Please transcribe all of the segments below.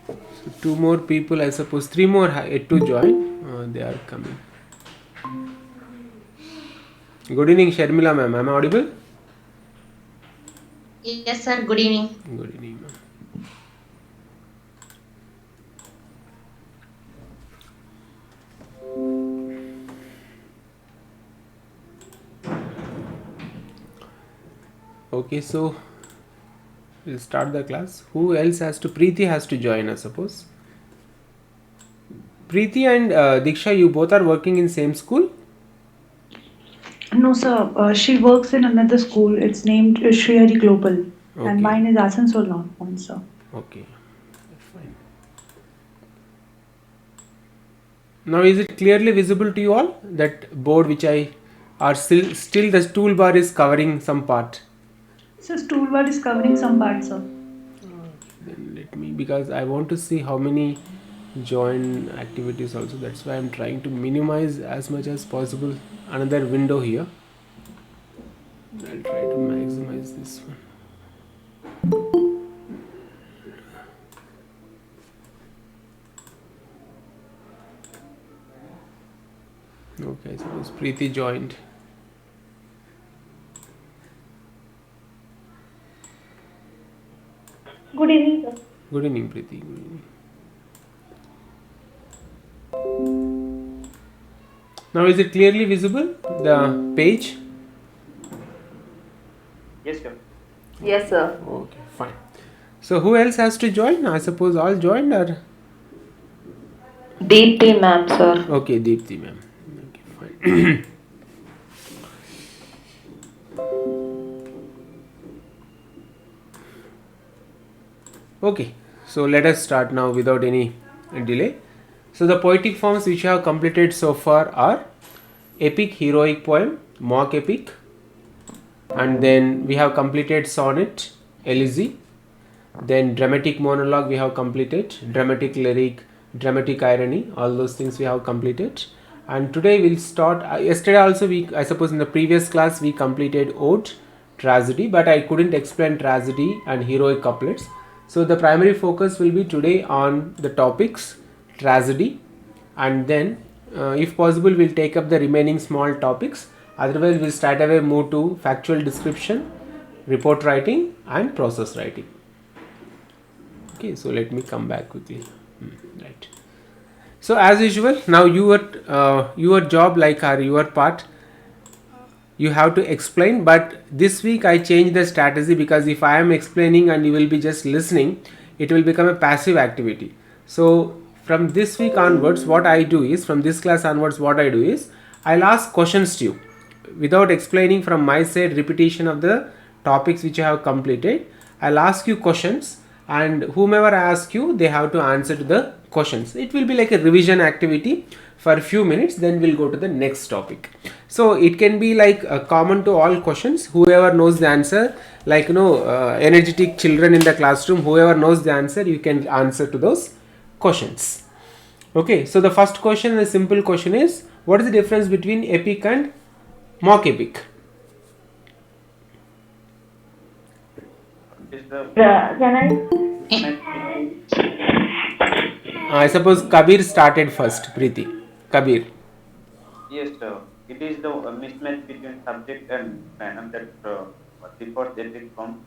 So 2 more people, I suppose 3 more yet to join. They are coming. Good evening, Sharmila ma'am. Am I audible? Yes, sir. Good evening. Good evening, ma'am. Okay, so we'll start the class. Who else has to? Preeti has to join, I suppose. Preeti and Diksha, you both are working in same school? No, sir. She works in another school. It's named Shri Hari Global. And Okay. mine is Asansol North, sir. Okay. Fine. Now, is it clearly visible to you all that board which I are still the toolbar is covering some part? So toolbar is covering some parts, sir. Then let me, because I want to see how many join activities also. That's why I'm trying to minimize as much as possible another window here. I'll try to maximize this one. Okay, I suppose Preeti joined. Good evening, sir. Good evening, Preeti. Good evening. Now, is it clearly visible, the page? Yes, sir. Yes, sir. Okay, fine. So, who else has to join? I suppose all joined or? Deepti, ma'am, sir. Okay, Deepti ma'am. Okay, fine. Okay, so let us start now without any delay. So the poetic forms which I have completed so far are epic, heroic poem, mock epic, and then we have completed sonnet, elegy, then dramatic monologue we have completed, dramatic lyric, dramatic irony, all those things we have completed. And today we'll start, yesterday also I suppose in the previous class we completed ode, tragedy, but I couldn't explain tragedy and heroic couplets. So the primary focus will be today on the topics tragedy, and then if possible we'll take up the remaining small topics. Otherwise we'll straight away move to factual description, report writing and process writing. Okay, so let me come back quickly. Right. So as usual, now your job, like your part, you have to explain, but this week I changed the strategy, because if I am explaining and you will be just listening, it will become a passive activity. So from this week onwards, what I do is, from this class onwards, what I do is, I'll ask questions to you without explaining from my side, repetition of the topics which I have completed. I'll ask you questions, and whomever I ask you, they have to answer to the questions. It will be like a revision activity for a few minutes, then we'll go to the next topic. So it can be like common to all questions. Whoever knows the answer, like energetic children in the classroom, whoever knows the answer, you can answer to those questions. Okay, so the first question, the simple question is, what is the difference between epic and mock epic? Is the Can I suppose Kabir started first. Preeti, Kabir. yes, sir. It is the mismatch between subject and canon that differs epic from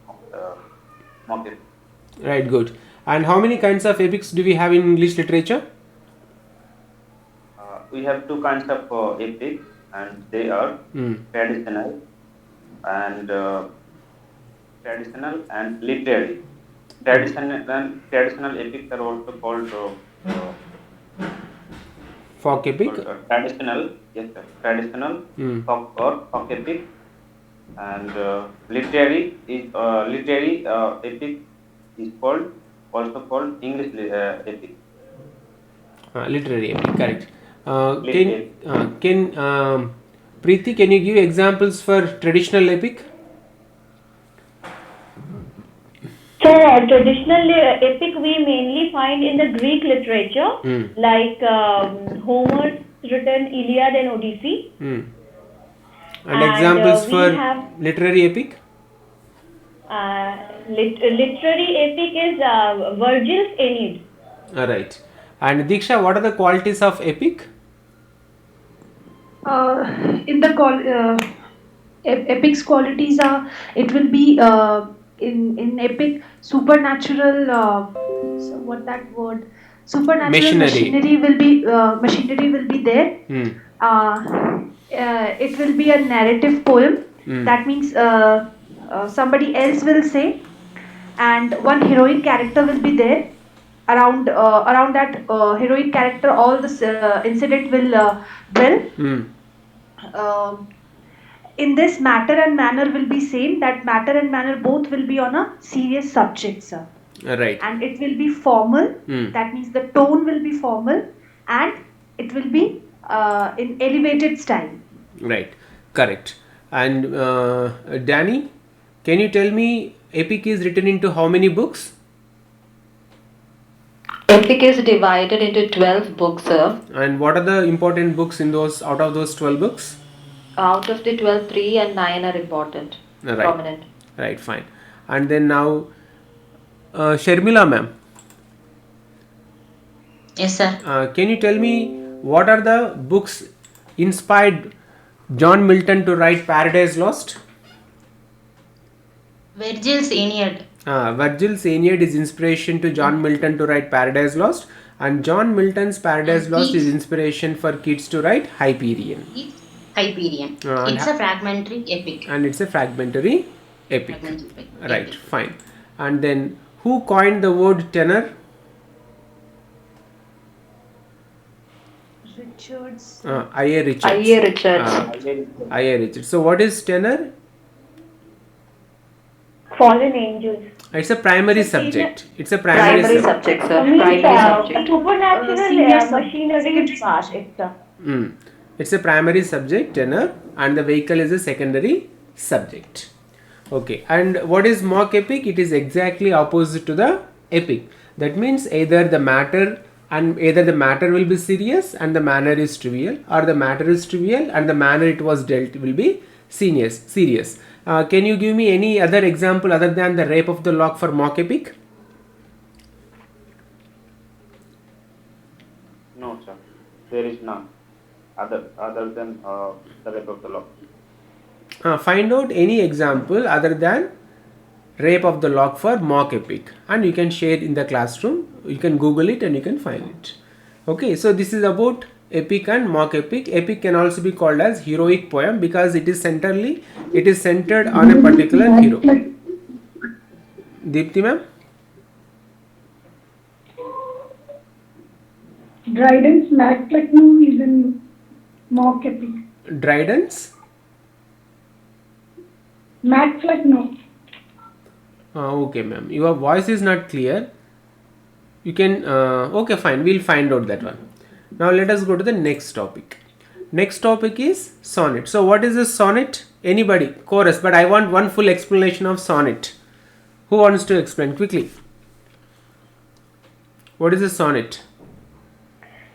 mock epic. Right, good. And how many kinds of epics do we have in English literature? We have two kinds of epic, and they are traditional and literary. Traditional epics are also called Folk epic. traditional. Yes, sir. Traditional folk epic, and literary epic is also called English epic. Literary epic, correct. Literary. Can Preeti, can you give examples for traditional epic? So, traditional epic we mainly find in the Greek literature, like Homer's written Iliad and Odyssey. And examples for literary epic? Literary epic is Virgil's Aeneid. Alright. And Diksha, what are the qualities of epic? In the epic's qualities are, it will be in epic supernatural, so what that word, supernatural machinery will be there. It will be a narrative poem. That means somebody else will say, and one heroic character will be there. Around that heroic character, all this incident will dwell. In this, matter and manner will be same. That matter and manner both will be on a serious subject, sir. Right. And it will be formal. That means the tone will be formal, and it will be in elevated style. Right. Correct. And Danny, can you tell me epic is written into how many books? Epic is divided into 12 books, sir. And what are the important books in those, out of those 12 books? Out of the 12, 3 and 9 are important, prominent. Right, fine. And then now, Sharmila ma'am. Yes, sir. Can you tell me what are the books inspired John Milton to write Paradise Lost? Virgil's Aeneid. Virgil's Aeneid is inspiration to John Milton to write Paradise Lost, and John Milton's Paradise Lost is inspiration for kids to write Hyperion. Hyperion. It's a fragmentary epic. And it's a fragmentary epic. Right, fine. And then who coined the word tenor? Richards. I.A. Richards. I.A. Richards. I.A. Richards. So what is tenor? Fallen angels. It's a primary subject. It's a Primary subject, sir. Primary subject. Supernatural machinery part. It's a primary subject, tenor, and the vehicle is a secondary subject. Okay, and what is mock epic? It is exactly opposite to the epic. That means either the matter will be serious and the manner is trivial, or the matter is trivial and the manner it was dealt will be serious. Can you give me any other example other than the rape of the lock for mock epic? No, sir. There is none. Other than the rape of the lock. Find out any example other than rape of the lock for mock epic, and you can share in the classroom. You can Google it and you can find it. Okay, so this is about epic and mock epic. Epic can also be called as heroic poem because it is centered on a particular hero. Deepti ma'am? Dryden's Macfleckno is in mock epic. Dryden's? Macfleckno. Okay ma'am, your voice is not clear. You can, okay fine, we'll find out that one. Now let us go to the next topic. Next topic is sonnet. So what is a sonnet? Anybody? Chorus, but I want one full explanation of sonnet. Who wants to explain quickly? What is a sonnet?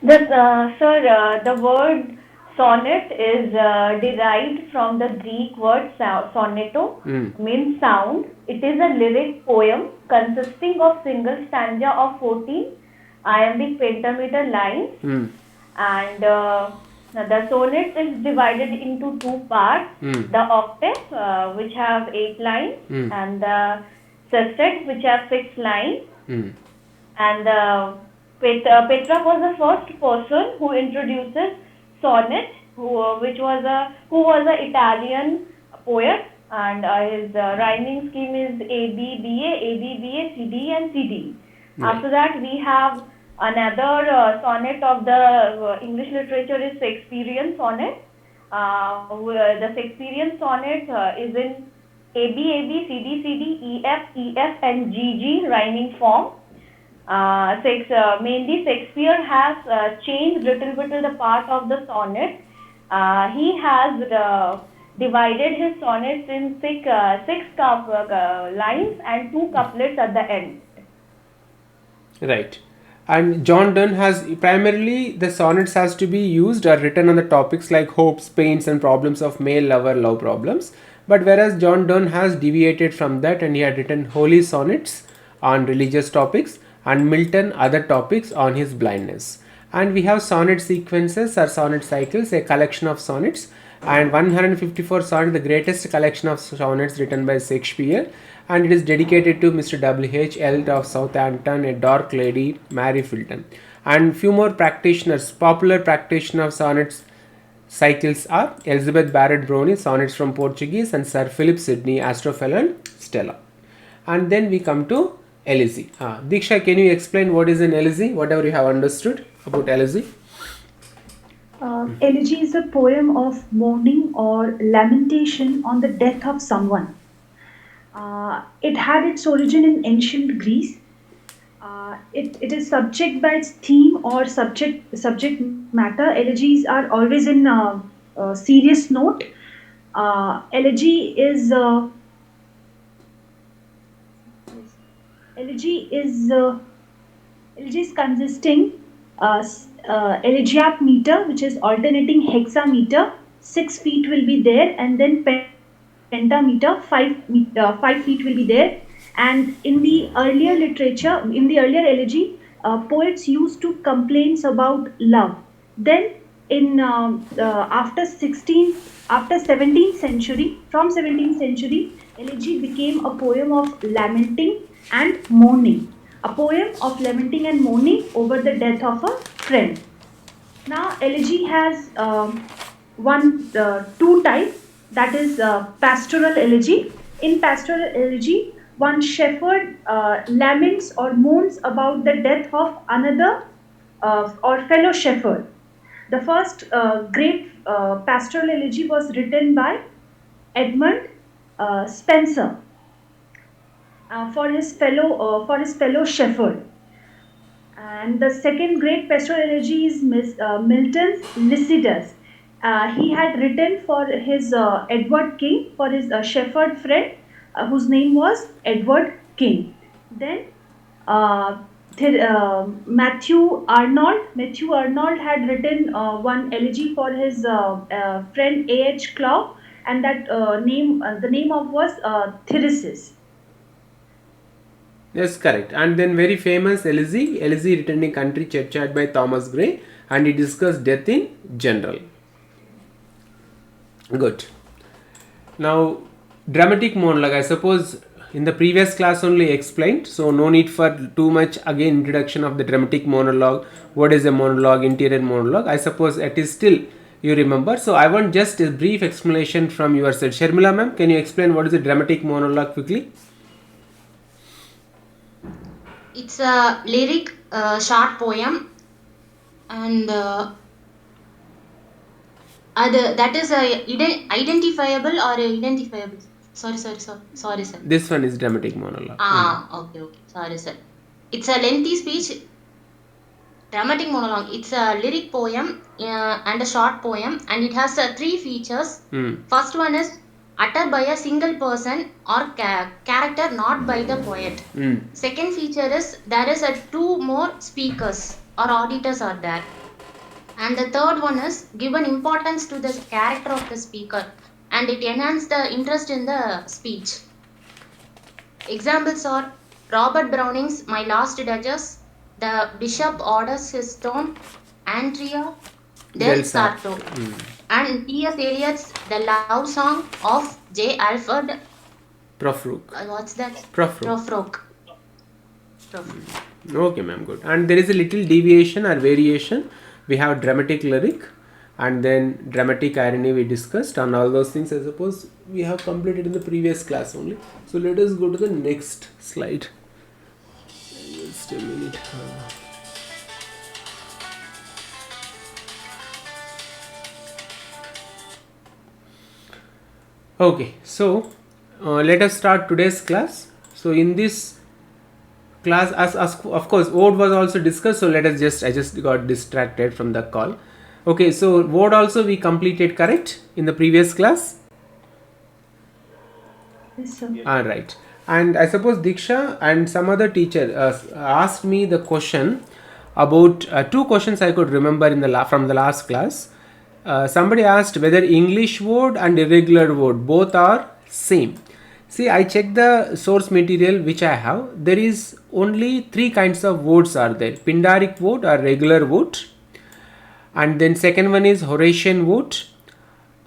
The word sonnet is derived from the Greek word soneto, means sound. It is a lyric poem consisting of single stanza of 14 iambic pentameter lines, and the sonnet is divided into two parts: the octave, which have 8 lines, and the sestet, which have 6 lines. And Petrarch was the first person who introduces sonnet, who was an Italian poet, and his rhyming scheme is ABBA, CD, and CD. Right. After that, we have another sonnet of the English literature is Shakespearean sonnet. The Shakespearean sonnet is in AB, CD, EF, and GG rhyming form. Mainly Shakespeare has changed little bit the part of the sonnet. He has divided his sonnets in six lines and 2 couplets at the end. Right. And John Donne has primarily the sonnets has to be used or written on the topics like hopes, pains, and problems of male lover love problems. But whereas John Donne has deviated from that and he had written holy sonnets on religious topics, and Milton other topics on his blindness. And we have sonnet sequences or sonnet cycles, a collection of sonnets, and 154 sonnets, the greatest collection of sonnets written by Shakespeare, and it is dedicated to Mr. W.H. Earl of Southampton, a dark lady, Mary Fulton. And few more practitioners, popular practitioners of sonnets cycles are Elizabeth Barrett Browning, Sonnets from Portuguese, and Sir Philip Sidney, Astrophel and Stella. And then we come to elegy. Diksha, can you explain what is an elegy? Whatever you have understood about elegy. Elegy is a poem of mourning or lamentation on the death of someone. It had its origin in ancient Greece. It is subject by its theme or subject matter. Elegies are always in serious note. Elegy is consisting elegiac meter, which is alternating hexameter. 6 feet will be there, and then pentameter, 5 feet will be there. And in the earlier literature, in the earlier elegy, poets used to complain about love. Then in after 17th century, from 17th century, elegy became a poem of lamenting and mourning. A poem of lamenting and mourning over the death of a friend. Now, elegy has two types, that is pastoral elegy. In pastoral elegy, one shepherd laments or mourns about the death of another or fellow shepherd. The first great pastoral elegy was written by Edmund Spenser for his fellow shepherd. And the second great pastoral elegy is Milton's Lycidas. He had written for his Edward King, for his shepherd friend, whose name was Edward King. Then Matthew Arnold had written one elegy for his friend A.H. Clough, and that the name of was Thyrsis. Yes, correct. And then very famous elegy written in Country Churchyard by Thomas Gray, and he discussed death in general. Good. Now, dramatic monologue, I suppose in the previous class only explained, so no need for too much again introduction of the dramatic monologue. What is a monologue, interior monologue? I suppose it is still you remember. So I want just a brief explanation from your side. Sharmila ma'am, can you explain what is a dramatic monologue quickly? It's a lyric short poem, and that is identifiable or identifiable. Sorry, sir. This one is dramatic monologue. Okay. Sorry, sir. It's a lengthy speech. Dramatic monologue. It's a lyric poem and a short poem, and it has 3 features. First one is uttered by a single person or character, not by the poet. Second feature is there is 2 more speakers or auditors are there. And the third one is given importance to the character of the speaker, and it enhances the interest in the speech. Examples are Robert Browning's My Last Duchess, The Bishop Orders His Stone, Andrea del Sarto, and T.S. Eliot's The Love Song of J. Alfred Prufrock. What's that? Prufrock. Okay, ma'am, good. And there is a little deviation or variation. We have dramatic lyric, and then dramatic irony we discussed, and all those things I suppose we have completed in the previous class only. So let us go to the next slide. Just a minute. Okay, so let us start today's class. So in this class, as of course Word was also discussed, so let us I just got distracted from the call. Okay, so Word also we completed, correct, in the previous class? Yes, sir. Alright, and I suppose Diksha and some other teacher asked me the question about 2 questions I could remember in from the last class. Somebody asked whether English word and irregular word both are same. See, I checked the source material which I have. There is only 3 kinds of votes are there. Pindaric vote or regular vote. And then second one is Horatian vote.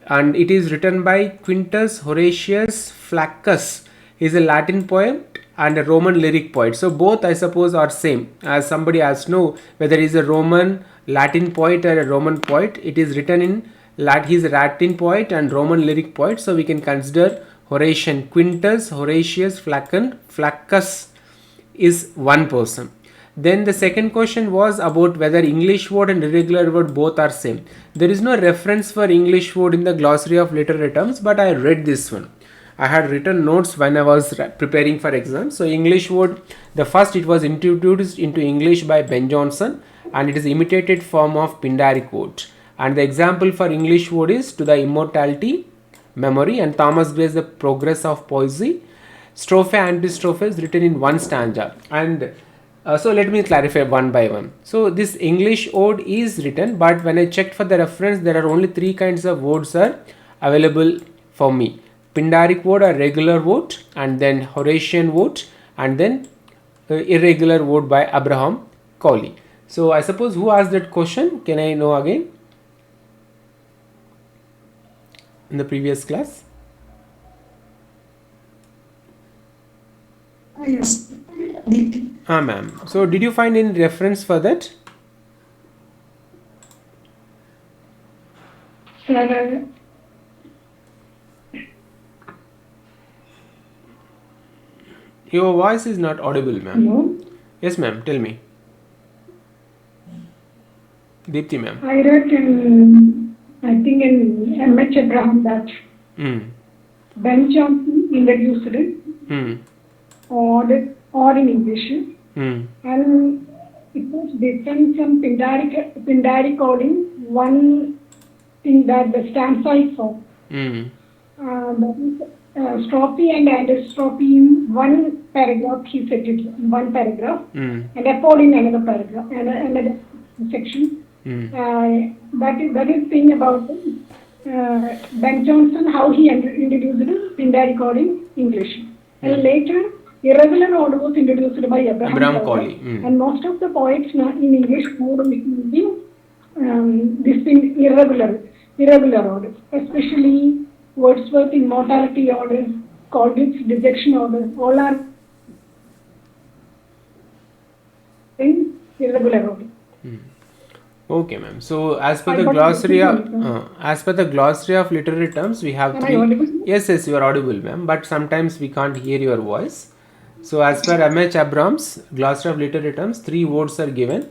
And it is written by Quintus Horatius Flaccus. Is a Latin poet and a Roman lyric poet. So both I suppose are same. As somebody has to know whether he is a Roman Latin poet or a Roman poet. It is written in Latin. He is a Latin poet and Roman lyric poet. So we can consider Horatian. Quintus Horatius Flaccus is one person. Then the second question was about whether English word and irregular word both are same. There is no reference for English word in the glossary of literary terms, but I read this one. I had written notes when I was preparing for exam. So English word, the first it was introduced into English by Ben Jonson and it is imitated form of Pindaric word. And the example for English word is To the Immortality, Memory, and Thomas Gray's The Progress of Poesy. Strophe and antistrophe is written in one stanza. And so let me clarify one by one. So this English ode is written, but when I checked for the reference, there are only 3 kinds of words are available for me. Pindaric word or regular word, and then Horatian word, and then irregular word by Abraham Cowley. So I suppose who asked that question? Can I know again? In the previous class? Yes. Ma'am. So did you find any reference for that? Sir, Your voice is not audible, ma'am. no. Yes, ma'am. Tell me. Deepthi, ma'am. I read in, I think in M.H. Abraham that Ben Jonson introduced it, or in English, and it was different from Pindaric coding. One thing that the stanza is so. That is strophe and antistrophe in one paragraph, he said it in one paragraph, and apple in another paragraph, and another section. That is thing about Ben Jonson, how he introduced it, Pindaric coding English. And later, irregular order was introduced by Abraham Cowley. And most of the poets now in English mode using this thing irregular orders, especially Wordsworth immortality orders, Coleridge dejection orders, all are in irregular order. Okay, ma'am. So as per the glossary of literary terms, we have 3. Yes, you are audible, ma'am. But sometimes we can't hear your voice. So as per M.H. Abrams glossary of literary terms, 3 words are given.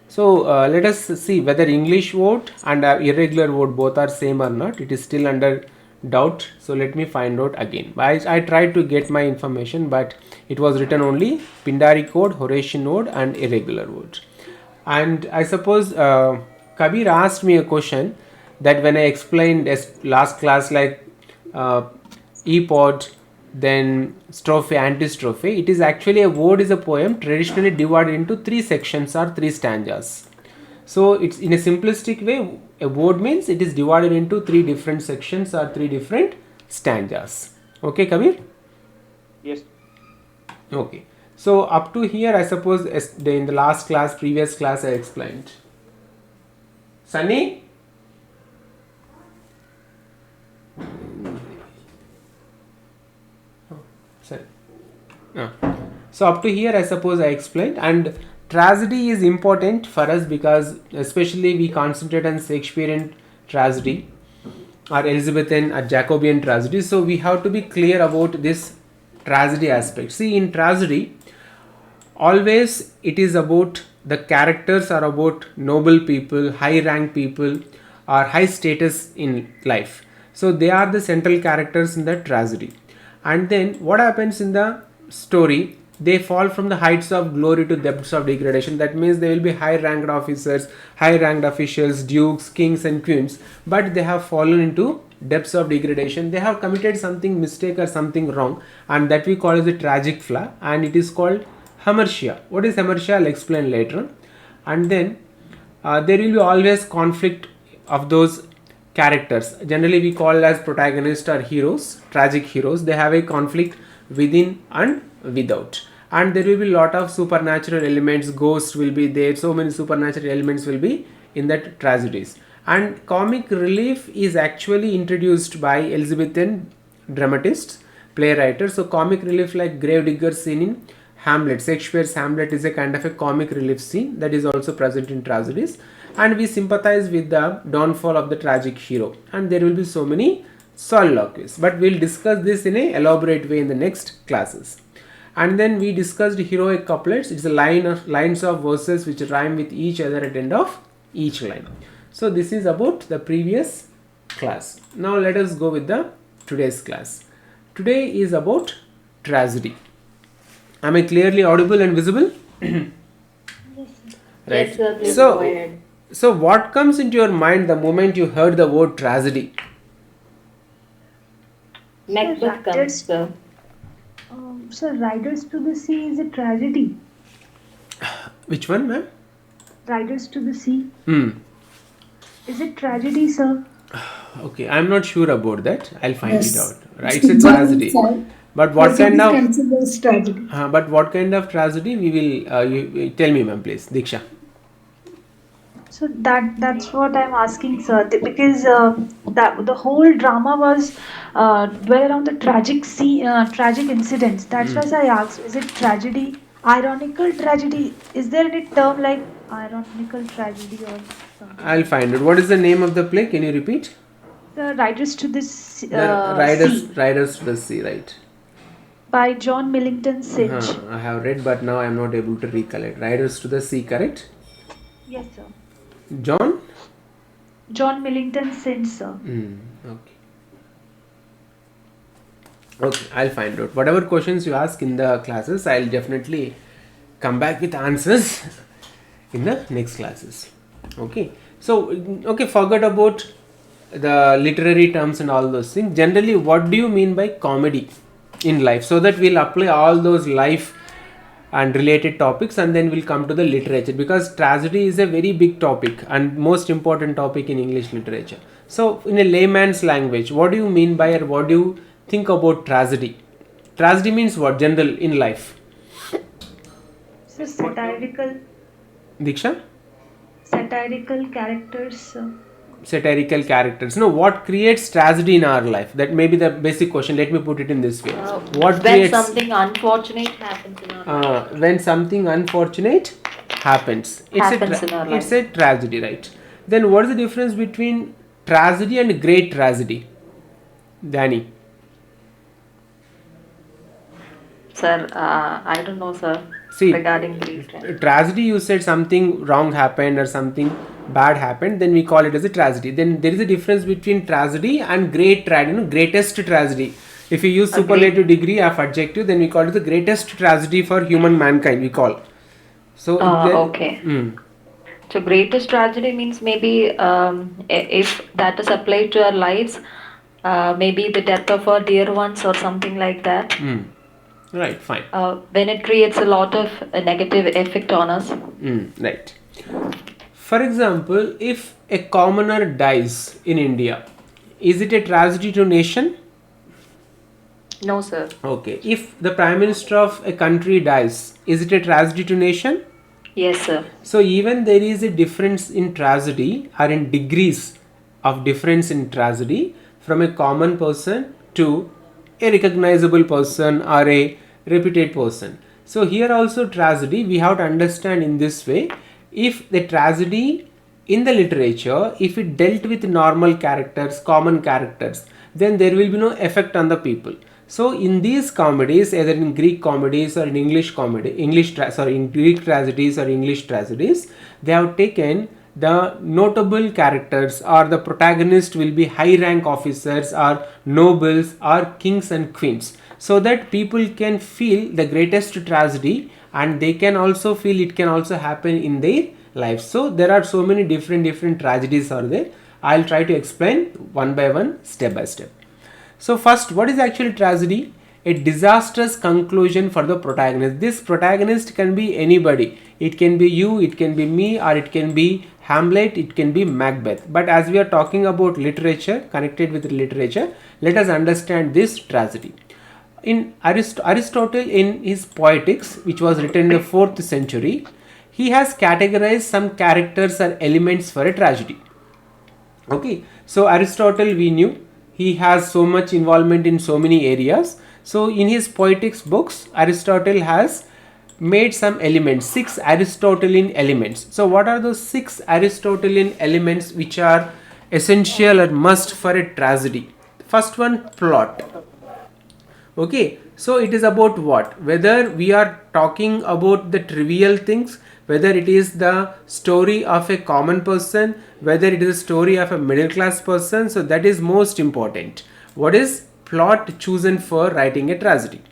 So let us see whether English word and irregular word both are same or not. It is still under doubt. So let me find out again. I tried to get my information, but it was written only Pindaric word, Horatian word, and irregular word. And I suppose Kabir asked me a question that when I explained last class like epod, then strophe, antistrophe, it is actually a word is a poem traditionally divided into 3 sections or 3 stanzas. So it's in a simplistic way, a word means it is divided into 3 different sections or 3 different stanzas. Okay, Kabir? Yes. Okay. So up to here, I suppose in the previous class I explained. Sunny? So up to here, I suppose I explained, and tragedy is important for us because especially we concentrate on Shakespearean tragedy or Elizabethan or Jacobean tragedy. So we have to be clear about this tragedy aspect. See, in tragedy, always it is about the characters are about noble people, high rank people or high status in life. So they are the central characters in the tragedy. And then what happens in the story, they fall from the heights of glory to depths of degradation. That means they will be high ranked officers, high ranked officials, dukes, kings and queens, but they have fallen into depths of degradation. They have committed something mistake or something wrong, and that we call as a tragic flaw, and it is called hamartia. What is hamartia? I'll explain later. And then there will be always conflict of those characters, generally we call as protagonists or heroes, tragic heroes. They have a conflict within and without, and there will be lot of supernatural elements. Ghosts will be there, so many supernatural elements will be in that tragedies. And comic relief is actually introduced by Elizabethan dramatists, playwriters. So comic relief like Gravedigger scene in Hamlet, Shakespeare's Hamlet is a kind of a comic relief scene that is also present in tragedies, and we sympathize with the downfall of the tragic hero, and there will be so many soliloquies, but we'll discuss this in a elaborate way in the next classes. And then we discussed heroic couplets. It's a lines of verses which rhyme with each other at the end of each line. So this is about the previous class. Now let us go with the today's class. Today is about tragedy. Am I clearly audible and visible? Right. Yes, sir. Please go ahead. So what comes into your mind the moment you heard the word tragedy? Macbeth comes, sir. So Riders to the Sea is a tragedy. Which one, ma'am? Riders to the Sea. Hmm. Is it tragedy, sir? Okay, I'm not sure about that. I'll find Yes. it out. Right, it's a tragedy. But what Yes, kind it is of considered as tragedy. but what kind of tragedy we will you tell me, ma'am, please, Diksha. So that's what I'm asking, sir. Because the whole drama was dwell around the tragic incidents. That's why I asked: is it tragedy, ironical tragedy? Is there any term like ironical tragedy or something? I'll find it. What is the name of the play? Can you repeat? The Riders to the Sea, Riders to the Sea, right? by John Millington Synge. I have read, but now I am not able to recollect. Riders to the Sea, correct? Yes, sir. John Millington Synge, sir. Okay. Okay, I'll find out. Whatever questions you ask in the classes, I'll definitely come back with answers in the next classes. Okay. So, okay, forget about the literary terms and all those things. Generally, what do you mean by comedy in life? So that we'll apply all those life and related topics, and then we'll come to the literature, because tragedy is a very big topic and most important topic in English literature. So in a layman's language, what do you mean by, or what do you think about tragedy? Tragedy means what general in life? So satirical characters, sir. Satirical characters. No, what creates tragedy in our life? That may be the basic question. Let me put it in this way. What When creates something unfortunate happens in our life. when something unfortunate happens, it's a tragedy, right? Then what is the difference between tragedy and great tragedy, Danny? Sir, I don't know, sir. See, regarding these trends. tragedy, you said something wrong happened or something bad happened, then we call it as a tragedy. Then there is a difference between tragedy and great tragedy, greatest tragedy. If you use superlative degree of adjective, then we call it the greatest tragedy for human mankind, we call. So okay. So greatest tragedy means maybe if that is applied to our lives, maybe the death of our dear ones or something like that. Right, fine. When it creates a lot of negative effect on us. Right. For example, if a commoner dies in India, is it a tragedy to nation? No, sir. Okay. If the Prime Minister of a country dies, is it a tragedy to nation? Yes, sir. So even there is a difference in tragedy, or in degrees of difference in tragedy, from a common person to a recognizable person or a reputed person. So here also tragedy we have to understand in this way. If the tragedy in the literature, if it dealt with normal characters, common characters, then there will be no effect on the people. So in these comedies, either in Greek comedies or in in Greek tragedies or English tragedies, they have taken the notable characters, or the protagonist will be high rank officers or nobles or kings and queens, so that people can feel the greatest tragedy, and they can also feel it can also happen in their lives. So there are so many different tragedies are there. I'll try to explain one by one, step by step. So first, what is actually tragedy? A disastrous conclusion for the protagonist. This protagonist can be anybody. It can be you, it can be me, or it can be Hamlet, it can be Macbeth. But as we are talking about literature, connected with literature, let us understand this tragedy. In Aristotle, in his Poetics, which was written in the 4th century, he has categorized some characters or elements for a tragedy. Okay, so Aristotle, we knew he has so much involvement in so many areas. So in his Poetics books, Aristotle has made some elements, 6 Aristotelian elements. So what are those 6 Aristotelian elements which are essential or must for a tragedy? First one, plot. Okay, so it is about what? Whether we are talking about the trivial things, whether it is the story of a common person, whether it is a story of a middle class person. So that is most important. What is plot chosen for writing a tragedy?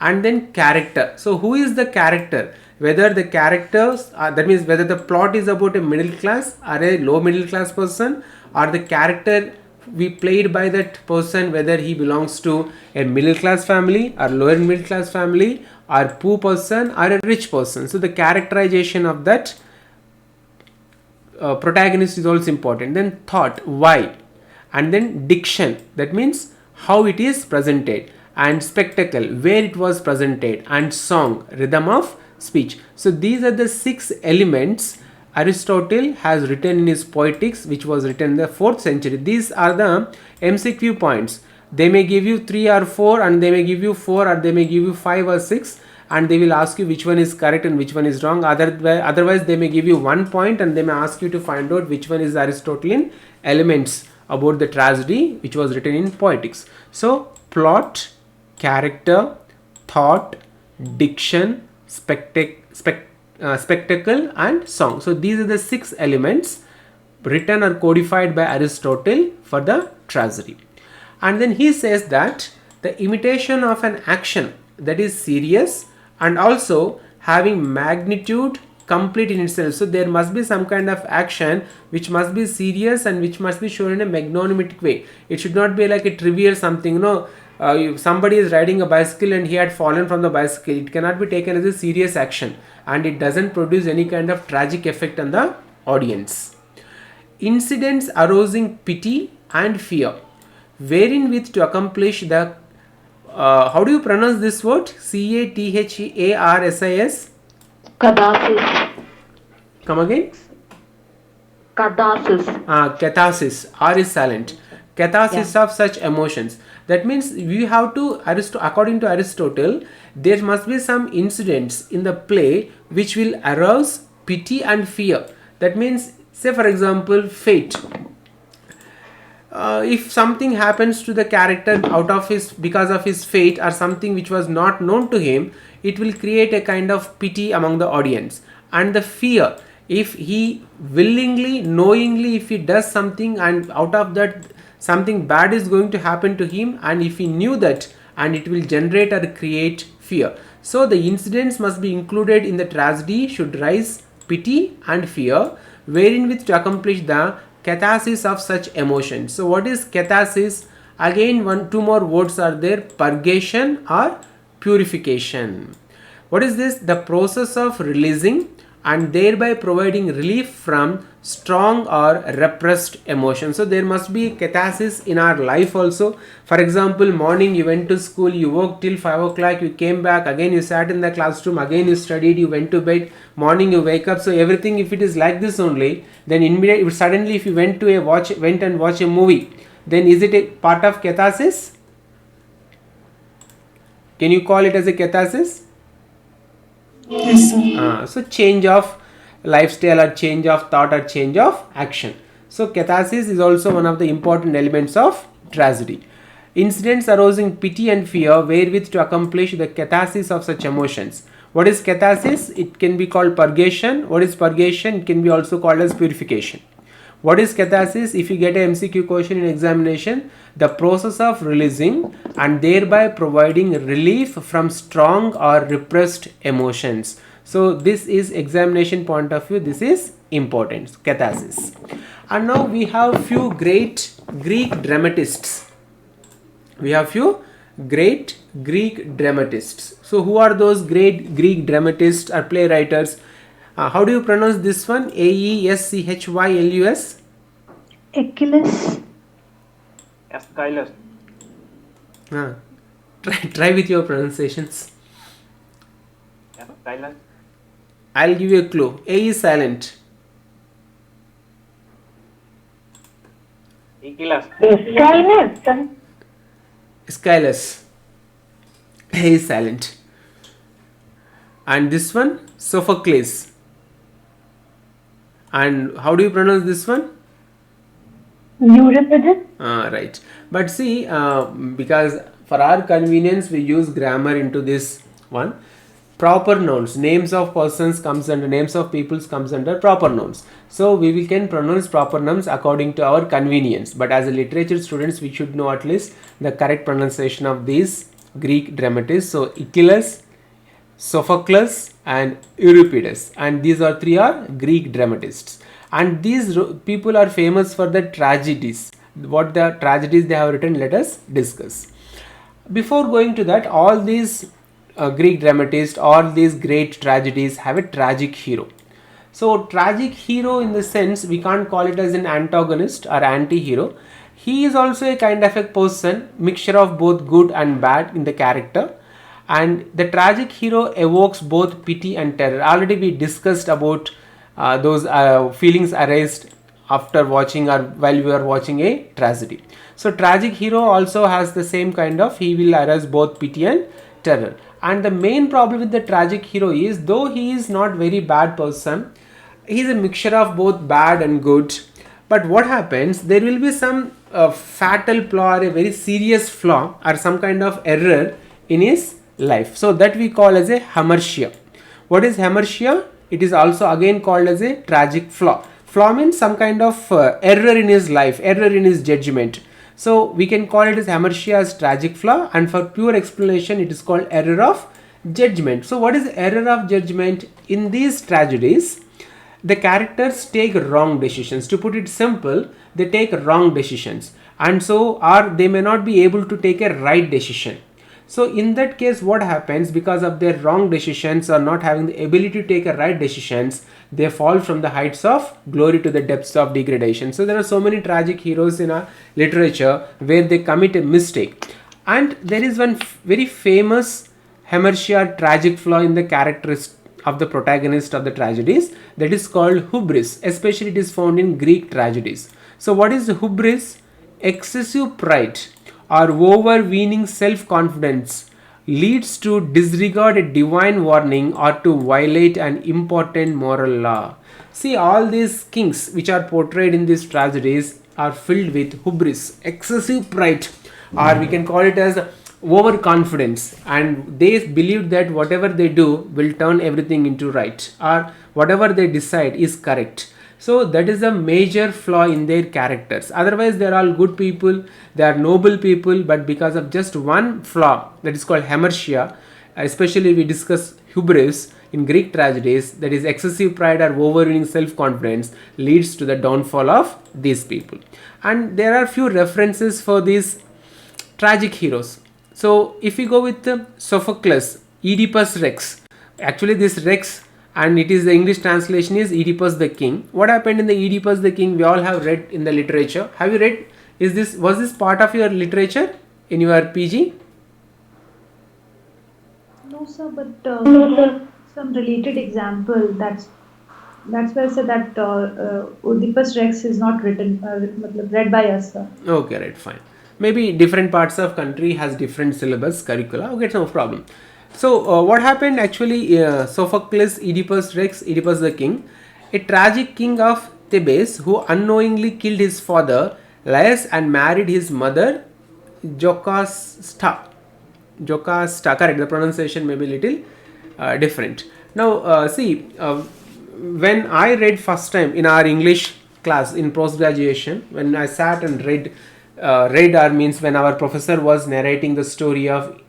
And then character. So who is the character? Whether the characters, that means whether the plot is about a middle class or a low middle class person, or the character we played by that person, whether he belongs to a middle class family or lower middle class family, or poor person or a rich person. So the characterization of that protagonist is also important. Then thought, why, and then diction, that means how it is presented, and spectacle, where it was presented, and song, rhythm of speech. So these are the 6 elements Aristotle has written in his Poetics, which was written in the 4th century. These are the MCQ points. They may give you 3 or 4, and they may give you 4, or they may give you 5 or 6, and they will ask you which one is correct and which one is wrong. Otherwise they may give you 1 point, and they may ask you to find out which one is Aristotelian elements about the tragedy which was written in Poetics. So plot, character, thought, diction, spectacle and song. So these are the 6 elements written or codified by Aristotle for the tragedy. And then he says that the imitation of an action that is serious and also having magnitude complete in itself. So there must be some kind of action which must be serious and which must be shown in a magnanimous way. It should not be like a trivial something, you know. If somebody is riding a bicycle and he had fallen from the bicycle, it cannot be taken as a serious action, and it doesn't produce any kind of tragic effect on the audience. Incidents arousing pity and fear, wherein with to accomplish the how do you pronounce this word? CATHARSIS? Catharsis. Come again? Catharsis. Catharsis. R is silent. Catharsis of such emotions. That means we have to, according to Aristotle, there must be some incidents in the play which will arouse pity and fear. That means, say for example, fate. If something happens to the character because of his fate, or something which was not known to him, it will create a kind of pity among the audience. And the fear, if he willingly, knowingly, if he does something and out of that something bad is going to happen to him, and if he knew that, and it will generate or create fear. So the incidents must be included in the tragedy should raise pity and fear, wherein with to accomplish the catharsis of such emotions. So what is catharsis? Again, 2 more words are there: purgation or purification. What is this? The process of releasing and thereby providing relief from strong or repressed emotions. So there must be catharsis in our life also. For example, morning you went to school, you woke till 5 o'clock, you came back, again you sat in the classroom, again you studied, you went to bed, morning you wake up. So everything, if it is like this only, then immediately, suddenly if you went and watch a movie, then is it a part of catharsis? Can you call it as a catharsis? Yes, sir. So change of lifestyle or change of thought or change of action. So catharsis is also one of the important elements of tragedy. Incidents arousing pity and fear wherewith to accomplish the catharsis of such emotions. What is catharsis? It can be called purgation. What is purgation? It can be also called as purification. What is catharsis? If you get a MCQ question in examination, the process of releasing and thereby providing relief from strong or repressed emotions. So this is examination point of view, this is important, catharsis. And now we have few great Greek dramatists. So who are those great Greek dramatists or playwrights? How do you pronounce this one? Aeschylus? Achilles. Aeschylus. Try with your pronunciations. Aeschylus. I'll give you a clue. A is silent. Achilles. Aeschylus. A is silent. And this one? Sophocles. And how do you pronounce this one? Euripides. Right. But see, because for our convenience we use grammar into this one. Proper nouns, names of persons comes under, names of peoples comes under proper nouns. So we can pronounce proper nouns according to our convenience. But as a literature students, we should know at least the correct pronunciation of these Greek dramatists. So Achilles, Sophocles and Euripides, and these are three are Greek dramatists, and these people are famous for the tragedies. What the tragedies they have written, let us discuss. Before going to that, all these Greek dramatists, all these great tragedies have a tragic hero. So tragic hero, in the sense, we can't call it as an antagonist or anti-hero. He is also a kind of a person, mixture of both good and bad in the character. And the tragic hero evokes both pity and terror. Already we discussed about those feelings arised after watching or while we are watching a tragedy. So tragic hero also has the same kind of, he will arouse both pity and terror. And the main problem with the tragic hero is, though he is not very bad person, he is a mixture of both bad and good. But what happens, there will be some fatal flaw or a very serious flaw or some kind of error in his life. So that we call as a hamartia. What is hamartia? It is also again called as a tragic flaw. Flaw means some kind of error in his life, error in his judgment. So we can call it as hamartia as tragic flaw, and for pure explanation it is called error of judgment. So what is error of judgment? In these tragedies, the characters take wrong decisions. To put it simple, they take wrong decisions, and so they may not be able to take a right decision. So in that case, what happens, because of their wrong decisions or not having the ability to take a right decisions, they fall from the heights of glory to the depths of degradation. So there are so many tragic heroes in our literature where they commit a mistake. And there is one very famous hamartia tragic flaw in the characters of the protagonist of the tragedies, that is called hubris. Especially it is found in Greek tragedies. So what is hubris? Excessive pride or overweening self-confidence leads to disregard a divine warning or to violate an important moral law. See, all these kings which are portrayed in these tragedies are filled with hubris, excessive pride, or we can call it as overconfidence, and they believe that whatever they do will turn everything into right, or whatever they decide is correct. So that is a major flaw in their characters. Otherwise they are all good people, they are noble people, but because of just one flaw, that is called hamartia, especially we discuss hubris in Greek tragedies, that is excessive pride or overweening self-confidence, leads to the downfall of these people. And there are few references for these tragic heroes. So if we go with Sophocles, Oedipus Rex, actually this Rex, and it is the English translation is Oedipus the King. What happened in the Oedipus the King, we all have read in the literature. Have you read? Was this part of your literature in your PG? No sir, but some related example, that's why I said that Oedipus Rex is not written, read by us, sir. Okay, right, fine. Maybe different parts of country has different syllabus, curricula, okay, no problem. So what happened actually, Sophocles, Oedipus Rex, Oedipus the King, a tragic king of Thebes who unknowingly killed his father Laius and married his mother Jocasta, correct, the pronunciation may be little different. Now see, when I read first time in our English class in post-graduation, when I sat and read means when our professor was narrating the story of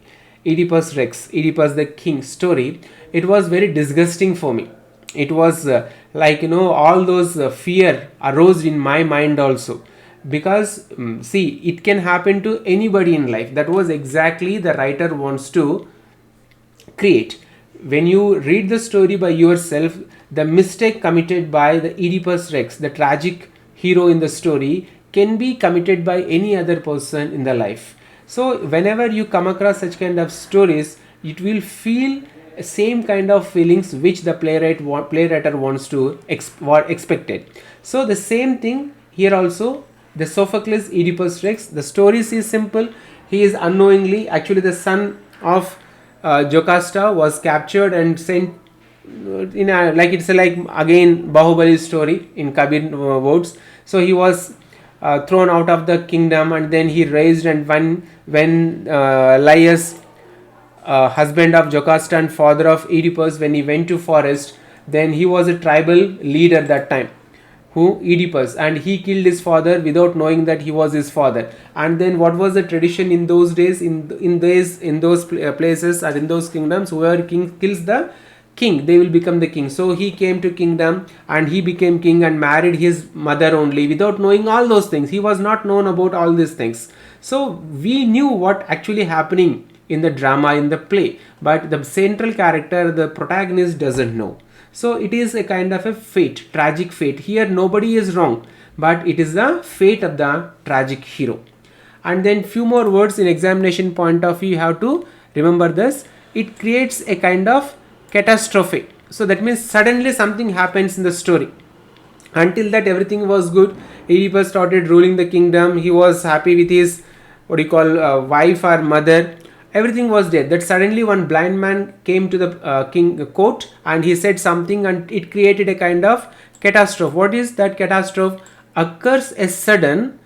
Oedipus Rex, Oedipus the King story, it was very disgusting for me. It was like, all those fear arose in my mind also, because see, it can happen to anybody in life. That was exactly the writer wants to create. when you read the story by yourself, the mistake committed by the Oedipus Rex, the tragic hero in the story, can be committed by any other person in the life. So whenever you come across such kind of stories, it will feel same kind of feelings which the playwriter wants to expected. So the same thing here also, the Sophocles Oedipus Rex, the story is simple. He is unknowingly, actually the son of Jocasta was captured and sent in a, like it's a, like again Bahubali story in Kabir words. So he was thrown out of the kingdom, and then he raised, and when Laius, husband of Jocasta and father of Oedipus, when he went to forest, then he was a tribal leader that time, who Oedipus, and he killed his father without knowing that he was his father. And then what was the tradition in those days, in those places or in those kingdoms, whoever king kills the king, they will become the king. So he came to kingdom and he became king and married his mother only, without knowing all those things. He was not known about all these things. So we knew what actually happening in the drama, in the play, but the central character, the protagonist, doesn't know. So it is a kind of a fate, tragic fate. Here nobody is wrong, but it is the fate of the tragic hero. And then few more words in examination point of view, you have to remember this. It creates a kind of catastrophe. So that means suddenly something happens in the story. Until that everything was good. Oedipus started ruling the kingdom. He was happy with his wife or mother. Everything was there. That suddenly one blind man came to the king court and he said something, and it created a kind of catastrophe. What is that catastrophe? Occurs a sudden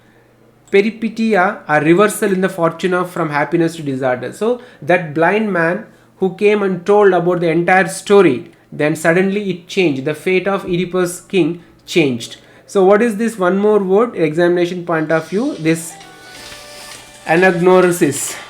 peripetia, a reversal in the fortune of from happiness to disaster. So that blind man who came and told about the entire story, then suddenly it changed. The fate of Oedipus king changed. So what is this one more word, examination point of view? This anagnorisis.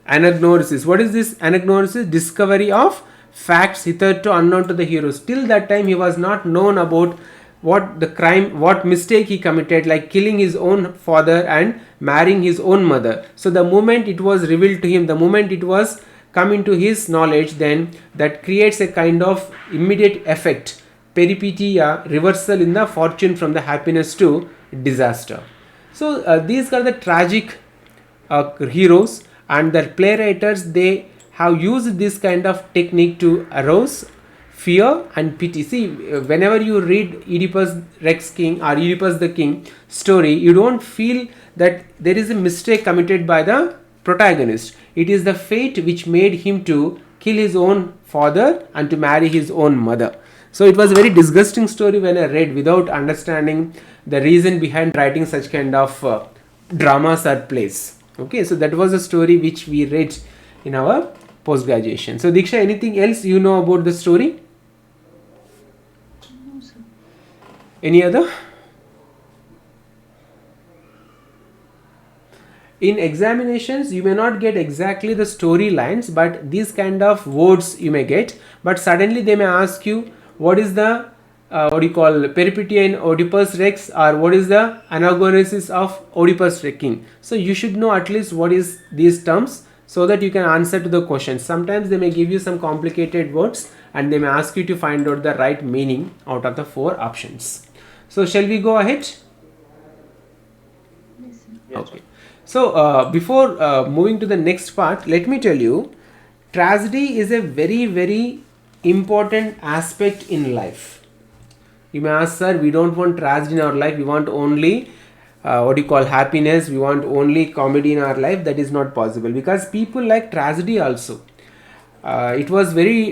Anagnorisis. What is this anagnorisis? Discovery of facts hitherto unknown to the heroes. Till that time he was not known about what the crime, what mistake he committed, like killing his own father and marrying his own mother. So the moment it was revealed to him, the moment it was come into his knowledge, then that creates a kind of immediate effect, peripetia, reversal in the fortune from the happiness to disaster. So these are the tragic heroes, and the playwriters, they have used this kind of technique to arouse fear and pity. See, whenever you read Oedipus Rex King or Oedipus the King story, you don't feel that there is a mistake committed by the protagonist. It is the fate which made him to kill his own father and to marry his own mother. So it was a very disgusting story when I read, without understanding the reason behind writing such kind of dramas or plays. Okay, so that was a story which we read in our post graduation. So Diksha, anything else you know about the story? No, sir. Any other? In examinations you may not get exactly the storylines, but these kind of words you may get. But suddenly they may ask you, what is the peripetia in Oedipus Rex, or what is the anagnorisis of Oedipus King. So you should know at least what is these terms, so that you can answer to the question. Sometimes they may give you some complicated words and they may ask you to find out the right meaning out of the 4 options. So shall we go ahead? Yes. Okay. So before moving to the next part, let me tell you, tragedy is a very, very important aspect in life. You may ask, sir, we don't want tragedy in our life, we want only happiness, we want only comedy in our life. That is not possible, because people like tragedy also. It was very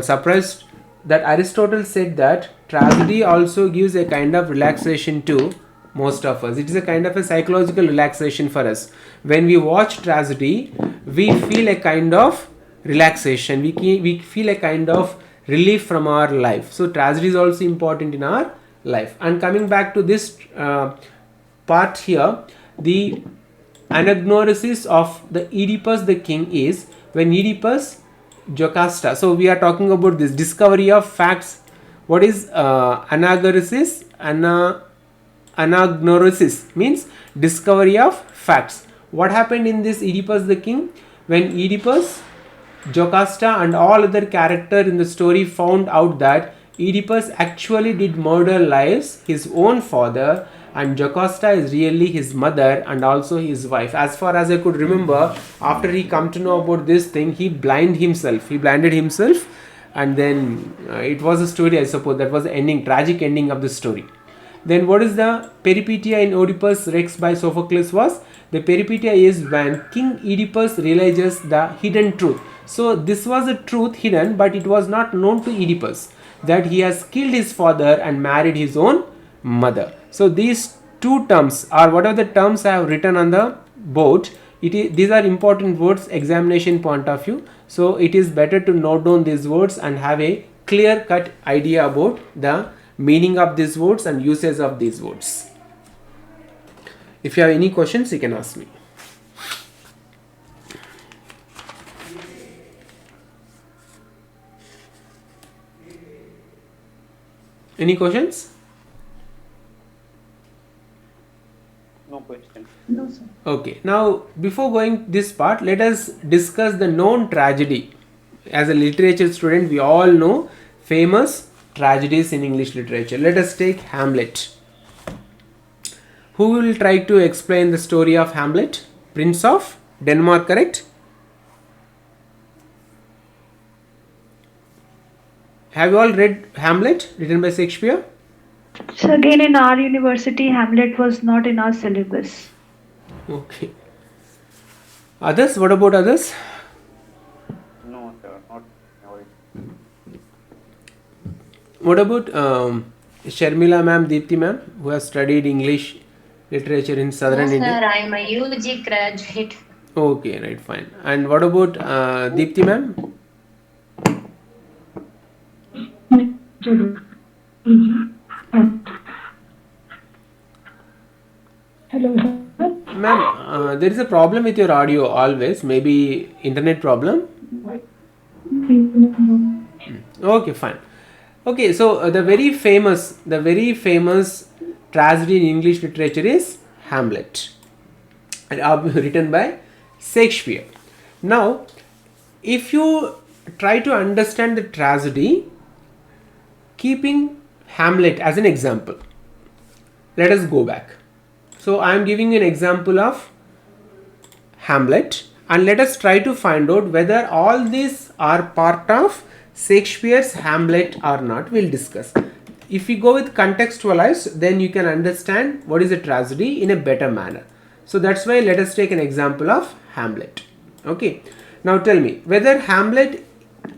surprised that Aristotle said that tragedy also gives a kind of relaxation to most of us. It is a kind of a psychological relaxation for us. When we watch tragedy, we feel a kind of relaxation, we feel a kind of relief from our life. So tragedy is also important in our life. And coming back to this part here, the anagnorisis of the Oedipus the King is when Oedipus Jocasta. So we are talking about this discovery of facts. What is anagnorisis? Anagnorisis means discovery of facts. What happened in this Oedipus the King? when Oedipus, Jocasta and all other characters in the story found out that Oedipus actually did murder Laius, his own father, and Jocasta is really his mother and also his wife. As far as I could remember, after he come to know about this thing, he blinded himself, and then it was a story, I suppose, that was the ending, tragic ending of the story. Then what is the peripetia in Oedipus Rex by Sophocles was? The peripetia is when King Oedipus realizes the hidden truth. So this was a truth hidden, but it was not known to Oedipus, that he has killed his father and married his own mother. So these two terms, or whatever the terms I have written on the board, these are important words examination point of view. So it is better to note down these words and have a clear cut idea about the meaning of these words and uses of these words. If you have any questions, you can ask me. Any questions? No question. No, sir. Okay, now before going this part, let us discuss the known tragedy. As a literature student, we all know famous tragedies in English literature. Let us take Hamlet. Who will try to explain the story of Hamlet? Prince of Denmark, correct? Have you all read Hamlet written by Shakespeare? So again, in our university, Hamlet was not in our syllabus. Okay. Others? What about others? No, sir, not. What about Sharmila ma'am, Deepthi ma'am, who has studied English literature in southern India? Sir, I am a UG graduate. Okay, right, fine. And what about Deepthi ma'am? Hello, sir. Ma'am, there is a problem with your audio always, maybe internet problem. Okay, fine. Okay, so the very famous tragedy in English literature is Hamlet, written by Shakespeare. Now, if you try to understand the tragedy, keeping Hamlet as an example, let us go back. So I am giving you an example of Hamlet, and let us try to find out whether all these are part of Shakespeare's Hamlet or not. We'll discuss. If we go with contextualized, then you can understand what is a tragedy in a better manner. So that's why let us take an example of Hamlet. Okay. Now tell me whether Hamlet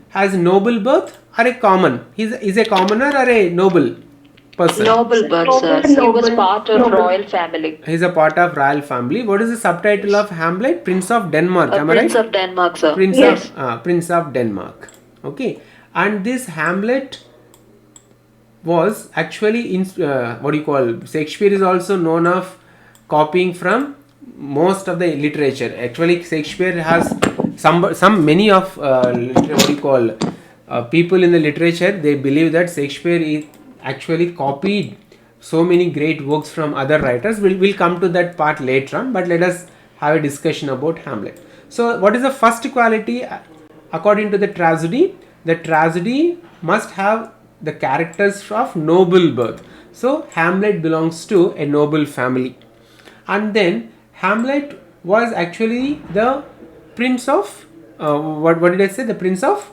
has noble birth or a common. Is a commoner or a noble person? Noble birth, sir. He was part of royal family. He is a part of royal family. What is the subtitle of Hamlet? Prince of Denmark. Am I Prince right? of Denmark, sir. Prince of Denmark. Okay. And this Hamlet was actually in Shakespeare is also known of copying from most of the literature. Actually, Shakespeare has many of people in the literature. They believe that Shakespeare is actually copied so many great works from other writers. We'll come to that part later on, but let us have a discussion about Hamlet. So what is the first quality according to the tragedy? The tragedy must have the characters of noble birth. So Hamlet belongs to a noble family, and then Hamlet was actually the prince of what did I say? The prince of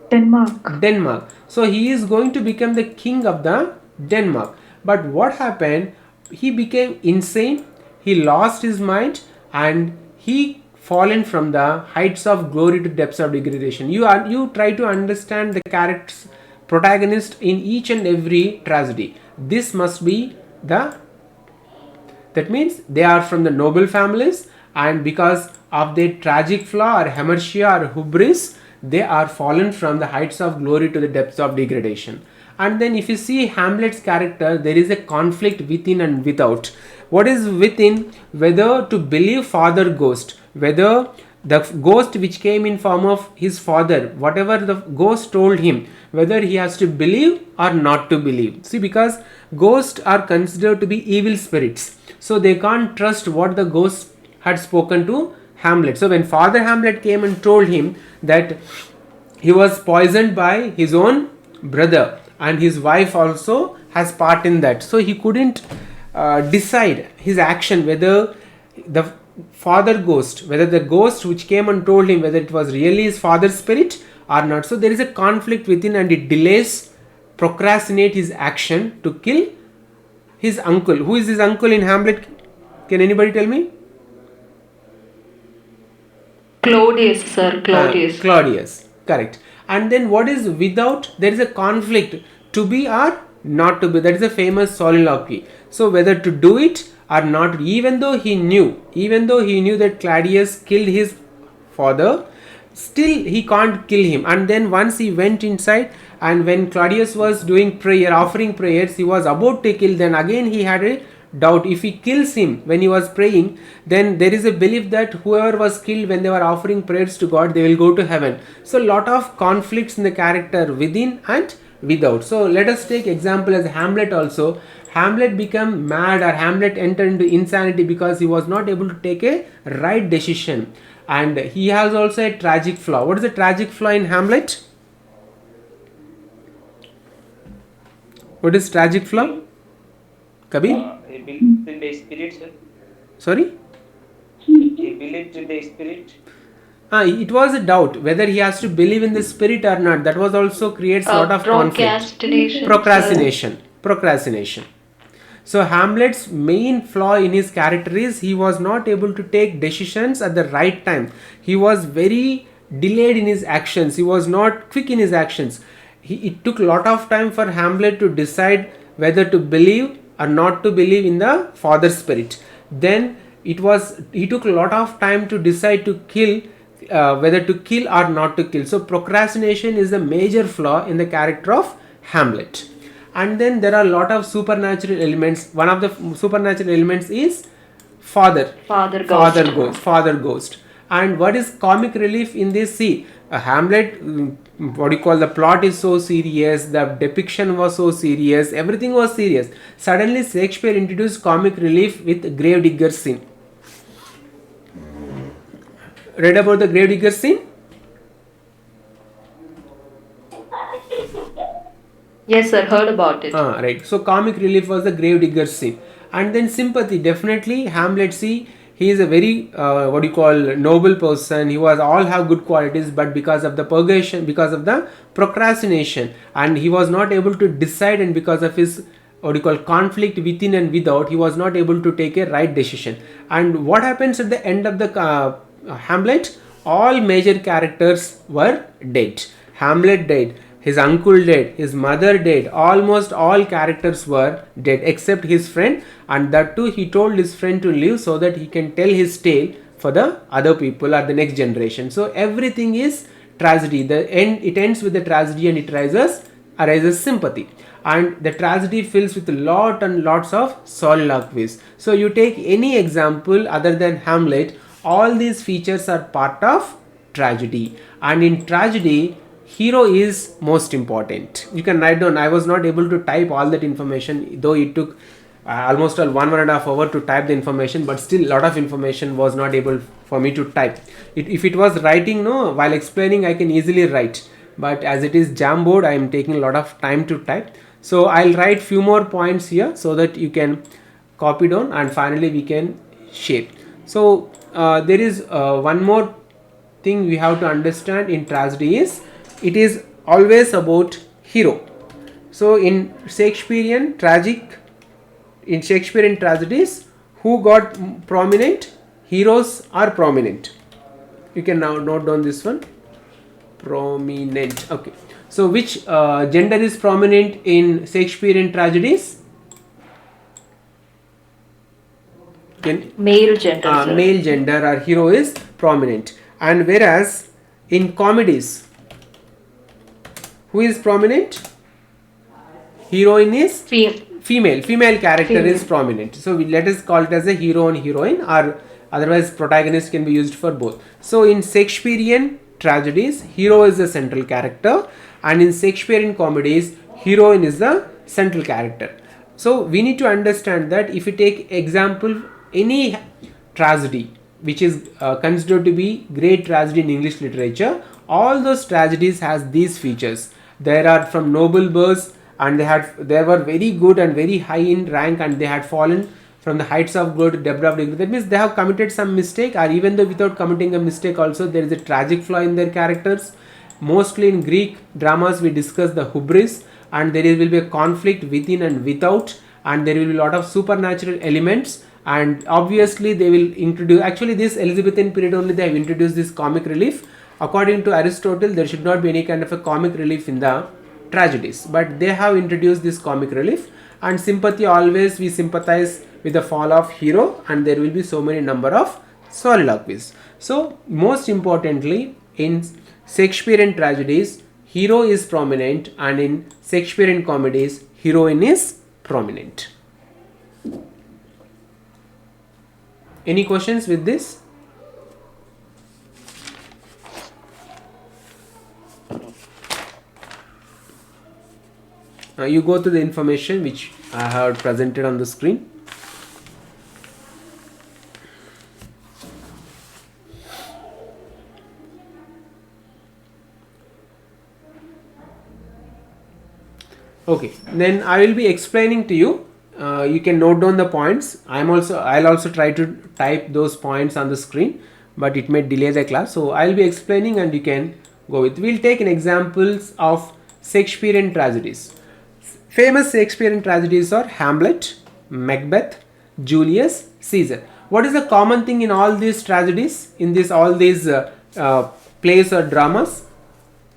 Denmark. So he is going to become the king of the Denmark. But what happened? He became insane. He lost his mind and he fallen from the heights of glory to depths of degradation. You try to understand the characters, protagonist in each and every tragedy. This must be that means they are from the noble families, and because of their tragic flaw or hamartia or hubris, they are fallen from the heights of glory to the depths of degradation. And then if you see Hamlet's character, there is a conflict within and without. What is within? Whether to believe father ghost, whether the ghost which came in form of his father, whatever the ghost told him, whether he has to believe or not to believe. See, because ghosts are considered to be evil spirits, so they can't trust what the ghost had spoken to Hamlet. So when Father Hamlet came and told him that he was poisoned by his own brother and his wife also has part in that, so he couldn't decide his action whether the father ghost, whether the ghost which came and told him whether it was really his father's spirit or not. So there is a conflict within and it delays, procrastinate his action to kill his uncle. Who is his uncle in Hamlet? Can anybody tell me? Claudius, sir. Claudius. Claudius, correct. And then what is without? There is a conflict to be or not to be. That is a famous soliloquy. So whether to do it or not, even though he knew that Claudius killed his father, still he can't kill him. And then once he went inside, and when Claudius was doing prayer, offering prayers, he was about to kill, then again he had a doubt. If he kills him when he was praying, then there is a belief that whoever was killed when they were offering prayers to God, they will go to heaven. So lot of conflicts in the character within and without. So let us take example as Hamlet also. Hamlet became mad, or Hamlet entered into insanity because he was not able to take a right decision. And he has also a tragic flaw. What is the tragic flaw in Hamlet? What is tragic flaw? Kabir? He believed in the spirit, sir. Sorry? He believed in the spirit. It was a doubt whether he has to believe in the spirit or not. That was also creates a lot of conflict. Procrastination. So Hamlet's main flaw in his character is he was not able to take decisions at the right time. He was very delayed in his actions. He was not quick in his actions. It took a lot of time for Hamlet to decide whether to believe or not to believe in the father's spirit. Then he took a lot of time to decide to kill, whether to kill or not to kill. So procrastination is a major flaw in the character of Hamlet. And then there are a lot of supernatural elements. One of the supernatural elements is father ghost. And what is comic relief in this? See, Hamlet, the plot is so serious, the depiction was so serious, everything was serious. Suddenly Shakespeare introduced comic relief with gravedigger scene. Read about the gravedigger scene? Yes, sir, heard about it. Right. So comic relief was the gravedigger scene. And then sympathy, definitely Hamlet, see, he is a very noble person. He was all have good qualities, but because of the purgation, because of the procrastination, and he was not able to decide, and because of his conflict within and without, he was not able to take a right decision. And what happens at the end of the Hamlet? All major characters were dead. Hamlet died, his uncle died, his mother died, almost all characters were dead except his friend, and that too he told his friend to live so that he can tell his tale for the other people or the next generation. So everything is tragedy. It ends with the tragedy, and it arises sympathy. And the tragedy fills with lots of soliloquies. So you take any example other than Hamlet, all these features are part of tragedy. And in tragedy, hero is most important. You can write down. I was not able to type all that information, though it took almost 1.5 hours to type the information, but still lot of information was not able for me to type. If it was writing, while explaining I can easily write, but as it is Jamboard, I am taking a lot of time to type. So I'll write few more points here so that you can copy down, and finally we can share. So there is one more thing we have to understand in tragedy is it is always about hero. So in Shakespearean tragedies, who got prominent? Heroes are prominent. You can now note down this one. Prominent. Okay. So which gender is prominent in Shakespearean tragedies? Male gender. Male gender or hero is prominent. And whereas in comedies, who is prominent? Heroine is female. Female character is prominent. So let us call it as a hero and heroine, or otherwise protagonist can be used for both. So in Shakespearean tragedies, hero is the central character, and in Shakespearean comedies, heroine is the central character. So we need to understand that if you take example any tragedy, which is considered to be great tragedy in English literature, all those tragedies has these features. There are from noble births, and they were very good and very high in rank, and they had fallen from the heights of glory to depth of degree. That means they have committed some mistake, or even though without committing a mistake also there is a tragic flaw in their characters. Mostly in Greek dramas we discuss the hubris, and there will be a conflict within and without, and there will be a lot of supernatural elements, and obviously they will introduce, actually this Elizabethan period only they have introduced this comic relief. According to Aristotle, there should not be any kind of a comic relief in the tragedies, but they have introduced this comic relief. And sympathy, always we sympathize with the fall of hero, and there will be so many number of soliloquies. So most importantly, in Shakespearean tragedies, hero is prominent, and in Shakespearean comedies, heroine is prominent. Any questions with this? You go to the information which I have presented on the screen. Okay, then I will be explaining to you. You can note down the points. I'll also try to type those points on the screen, but it may delay the class. So I'll be explaining, and you can go with. We'll take an examples of Shakespearean tragedies. Famous Shakespearean tragedies are Hamlet, Macbeth, Julius Caesar. What is the common thing in all these tragedies, in all these plays or dramas?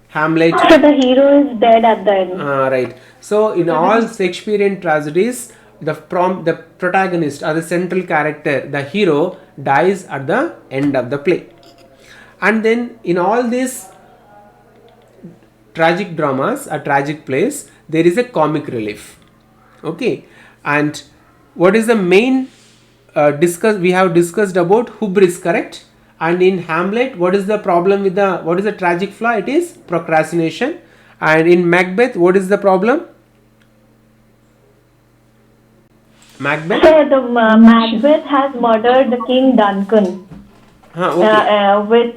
Hamlet. So the hero is dead at the end. Right. So in all Shakespearean tragedies, the protagonist or the central character, the hero, dies at the end of the play. And then in all these tragic dramas or tragic plays, there is a comic relief. Okay. And what is the main we have discussed about hubris, correct? And in Hamlet, what is the problem with what is the tragic flaw? It is procrastination. And in Macbeth, what is the problem? Macbeth? So the Macbeth has murdered the King Duncan. Okay.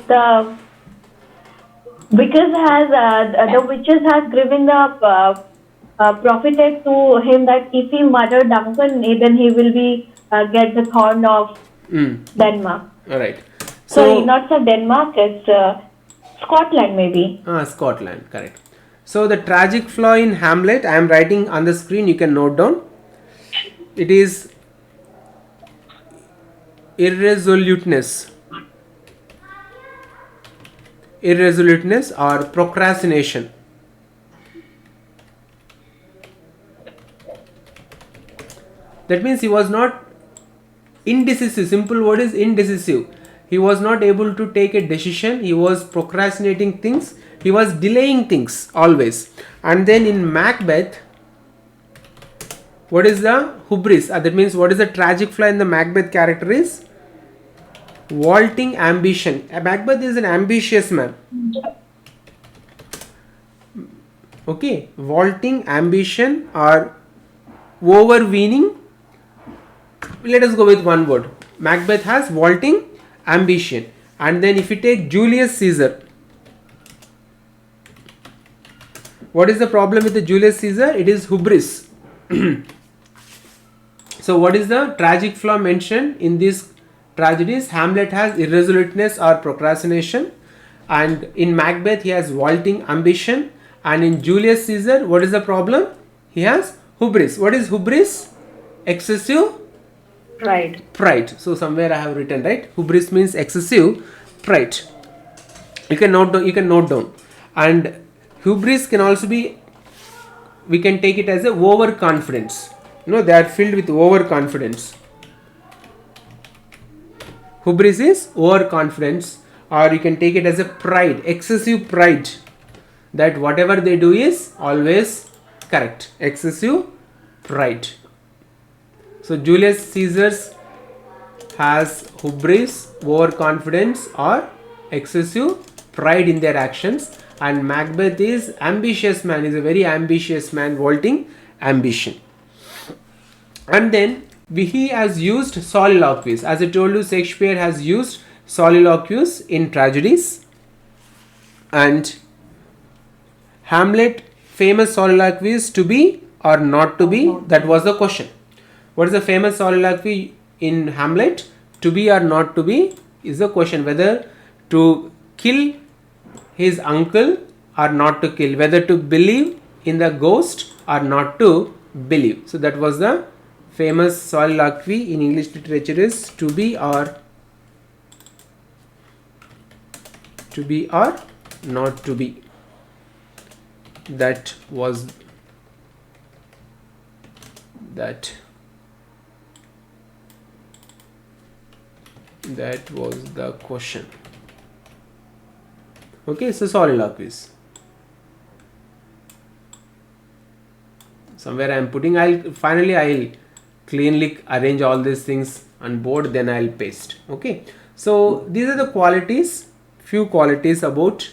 Because the witches has given the prophetic to him that if he murder Duncan, then he will be get the throne of Denmark. All right. So not so Denmark, it's Scotland maybe. Scotland, correct. So the tragic flaw in Hamlet, I am writing on the screen, you can note down. It is irresoluteness or procrastination. That means he was not indecisive. Simple word is indecisive. He was not able to take a decision. He was procrastinating things. He was delaying things always. And then in Macbeth, what is the hubris? That means what is the tragic flaw in the Macbeth character is vaulting ambition. Macbeth is an ambitious man. Okay, vaulting ambition or overweening. Let us go with one word. Macbeth has vaulting ambition. And then if you take Julius Caesar, what is the problem with the Julius Caesar? It is hubris. So what is the tragic flaw mentioned in these tragedies? Hamlet has irresoluteness or procrastination, and in Macbeth he has vaulting ambition, and in Julius Caesar what is the problem? He has hubris. What is hubris? Excessive pride. So somewhere I have written, right? Hubris means excessive pride. You can note down. And hubris can also be, we can take it as a overconfidence. They are filled with overconfidence. Hubris is overconfidence, or you can take it as a pride, excessive pride, that whatever they do is always correct. Excessive pride. So Julius Caesar has hubris, overconfidence or excessive pride in their actions, and Macbeth is ambitious man, is a very ambitious man, vaulting ambition. And then He has used soliloquies. As I told you, Shakespeare has used soliloquies in tragedies, and Hamlet famous soliloquies to be or not to be, that was the question. What is the famous soliloquy in Hamlet? To be or not to be is the question, whether to kill his uncle or not to kill, whether to believe in the ghost or not to believe. So that was the famous soliloquy in English literature, is to be or not to be. That was the question. Okay, so soliloquies. Somewhere I am putting, I'll cleanly arrange all these things on board, then I'll paste. Okay, so these are the qualities, few qualities about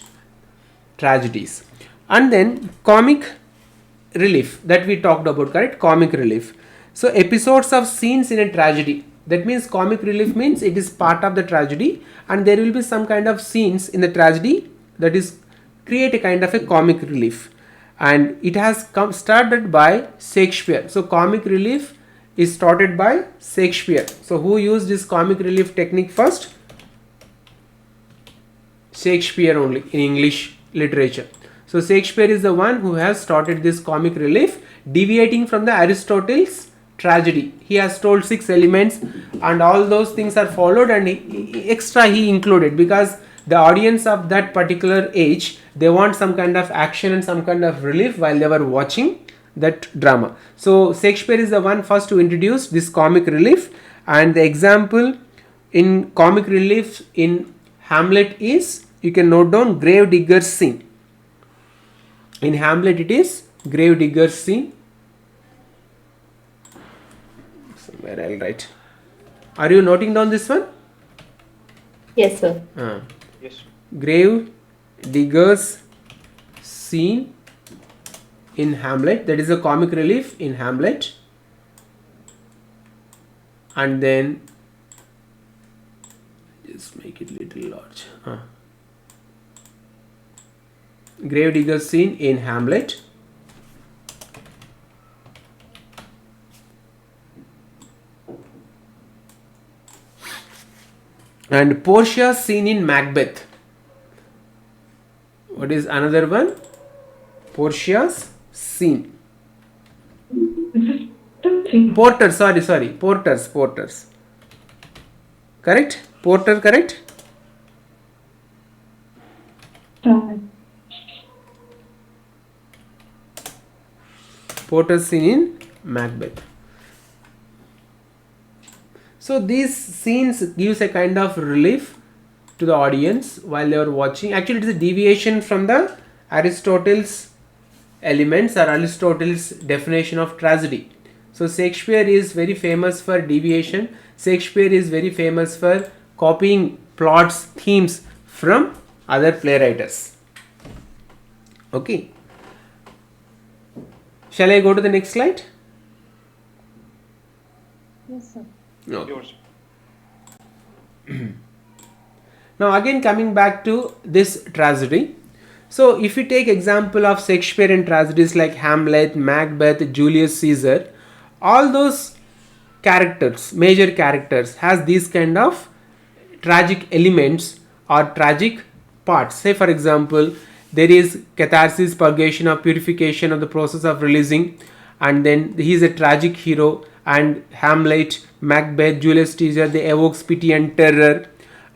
tragedies. And then comic relief that we talked about, correct? Comic relief. So episodes of scenes in a tragedy. That means comic relief means it is part of the tragedy, and there will be some kind of scenes in the tragedy that is create a kind of a comic relief, and it has started by Shakespeare. So comic relief is started by Shakespeare. So who used this comic relief technique first? Shakespeare only in English literature. So Shakespeare is the one who has started this comic relief, deviating from the Aristotle's tragedy. He has told 6 elements, and all those things are followed, and he included, because the audience of that particular age, they want some kind of action and some kind of relief while they were watching that drama. So Shakespeare is the one first to introduce this comic relief, and the example in comic relief in Hamlet is, you can note down, grave digger's scene. In Hamlet it is grave digger's scene. Somewhere I'll write. Are you noting down this one? Yes, sir. Yes. Grave digger's scene in Hamlet. That is a comic relief in Hamlet. And then just make it little large. Grave digger's scene in Hamlet. And Portia's scene in Macbeth. What is another one? Portia's scene. Porter, sorry. Porters. Correct? Porter, correct? Porter's scene in Macbeth. So these scenes gives a kind of relief to the audience while they are watching. Actually, it is a deviation from the Aristotle's elements or Aristotle's definition of tragedy. So Shakespeare is very famous for deviation. Shakespeare is very famous for copying plots, themes from other playwrights. Okay. Shall I go to the next slide? Yes, sir. No. Yours. Now again coming back to this tragedy. So if you take example of Shakespearean tragedies like Hamlet, Macbeth, Julius Caesar, all those characters, major characters, has these kind of tragic elements or tragic parts. Say for example, there is catharsis, purgation or purification of the process of releasing, and then he is a tragic hero, and Hamlet, Macbeth, Julius Caesar, they evokes pity and terror.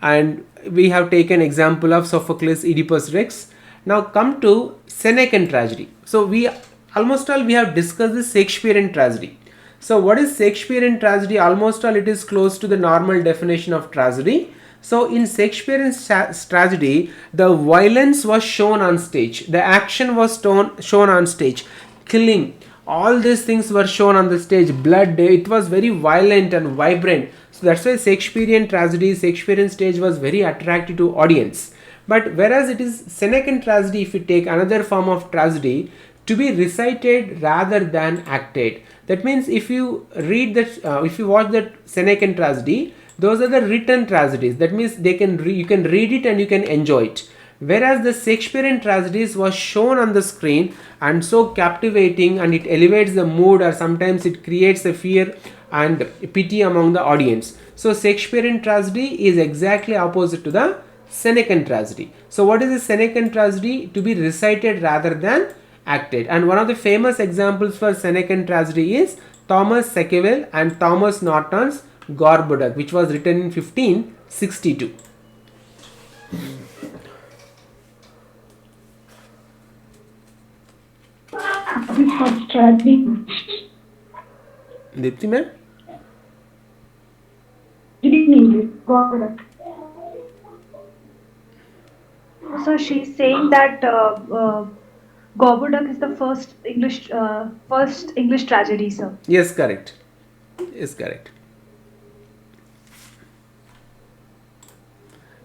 And we have taken example of Sophocles, Oedipus Rex. Now come to Senecan tragedy. So we have discussed the Shakespearean tragedy. So what is Shakespearean tragedy? Almost all it is close to the normal definition of tragedy. So in Shakespearean tragedy, the violence was shown on stage, the action was shown on stage, killing, all these things were shown on the stage, blood, it was very violent and vibrant. So that's why Shakespearean tragedy, Shakespearean stage was very attractive to audience. But whereas it is Senecan tragedy, if you take another form of tragedy, to be recited rather than acted. That means if you read that, if you watch that Senecan tragedy, those are the written tragedies. That means they can you can read it and you can enjoy it. Whereas the Shakespearean tragedies was shown on the screen and so captivating, and it elevates the mood, or sometimes it creates a fear and pity among the audience. So Shakespearean tragedy is exactly opposite to the Senecan tragedy. So what is the Senecan tragedy? To be recited rather than acted. And one of the famous examples for Senecan tragedy is Thomas Sackville and Thomas Norton's Gorboduc, which was written in 1562. This was tragedy. Dipti ma'am? Didn't need it. Gorboduc. So she's saying that Gorboduc is the first English tragedy, sir. Yes, correct. Yes, correct.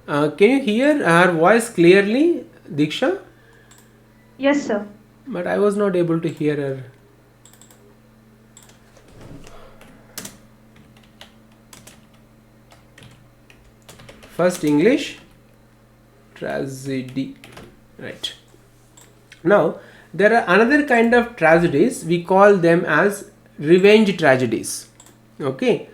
Can you hear her voice clearly, Diksha? Yes, sir. But I was not able to hear her. First English tragedy, right? Now there are another kind of tragedies, we call them as revenge tragedies. Okay,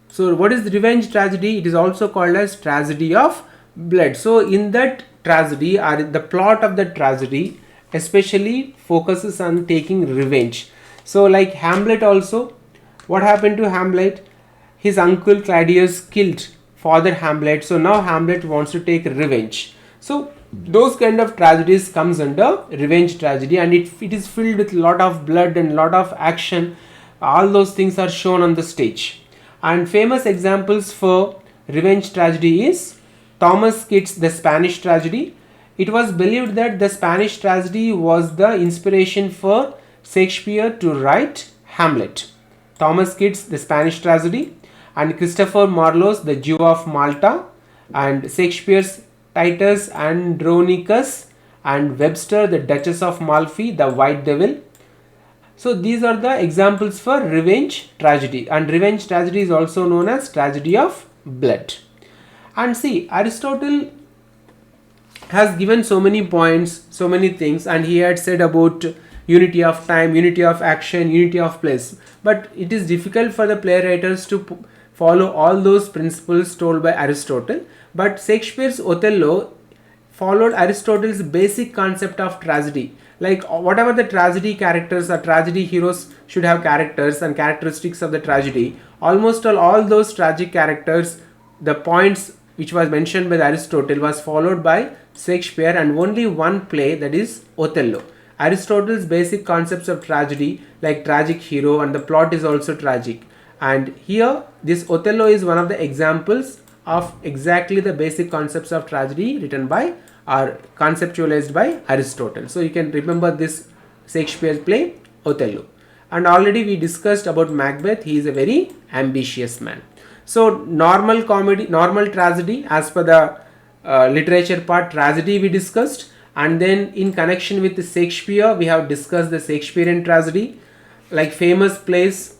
so what is the revenge tragedy? It is also called as tragedy of blood. So in that tragedy, or the plot of the tragedy especially focuses on taking revenge. So like Hamlet also, what happened to Hamlet? His uncle Claudius killed Father Hamlet, so now Hamlet wants to take revenge. So those kind of tragedies comes under revenge tragedy, and it is filled with lot of blood and lot of action. All those things are shown on the stage. And famous examples for revenge tragedy is Thomas Kit's The Spanish Tragedy. It was believed that the Spanish tragedy was the inspiration for Shakespeare to write Hamlet. Thomas Kit's The Spanish Tragedy, and Christopher Marlowe's The Jew of Malta, and Shakespeare's Titus Andronicus, and Webster The Duchess of Malfi, The White Devil. So these are the examples for revenge tragedy, and revenge tragedy is also known as tragedy of blood. And see, Aristotle has given so many points, so many things, and he had said about unity of time, unity of action, unity of place. But it is difficult for the playwrights to follow all those principles told by Aristotle. But Shakespeare's Othello followed Aristotle's basic concept of tragedy. Like whatever the tragedy characters or tragedy heroes should have characters and characteristics of the tragedy, almost all those tragic characters, the points which was mentioned by Aristotle was followed by Shakespeare, and only one play, that is Othello. Aristotle's basic concepts of tragedy, like tragic hero, and the plot is also tragic. And here this Othello is one of the examples of exactly the basic concepts of tragedy written by or conceptualized by Aristotle. So you can remember this Shakespeare play Othello. And already we discussed about Macbeth. He is a very ambitious man. So normal comedy, normal tragedy, as per the literature part, tragedy we discussed, and then in connection with the Shakespeare we have discussed the Shakespearean tragedy, like famous plays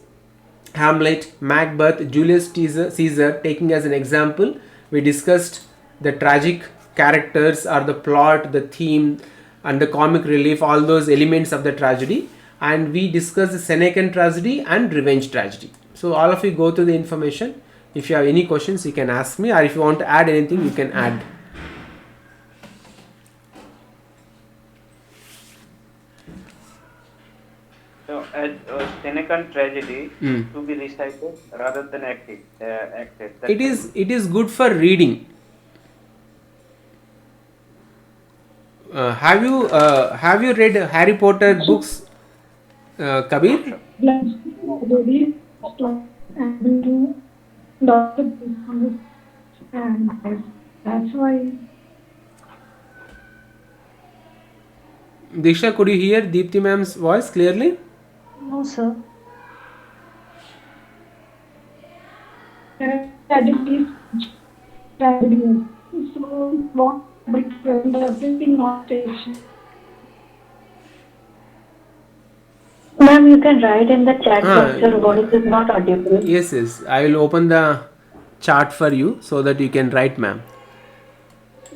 Hamlet, Macbeth, Julius Caesar taking as an example. We discussed the tragic characters or the plot, the theme, and the comic relief, all those elements of the tragedy, and we discussed the Senecan tragedy and revenge tragedy. So all of you go through the information. If you have any questions, you can ask me, or if you want to add anything, you can add. So, as Senecan tragedy to be recited rather than acted. It is good for reading. Have you read Harry Potter books, Kabir? And that's why. Diksha, could you hear Deepti ma'am's voice clearly? No, sir. Tragedy is tragedy. So what brings everything on stage? Ma'am, you can write in the chat box your voice is not audible. Yes, I will open the chart for you so that you can write, ma'am.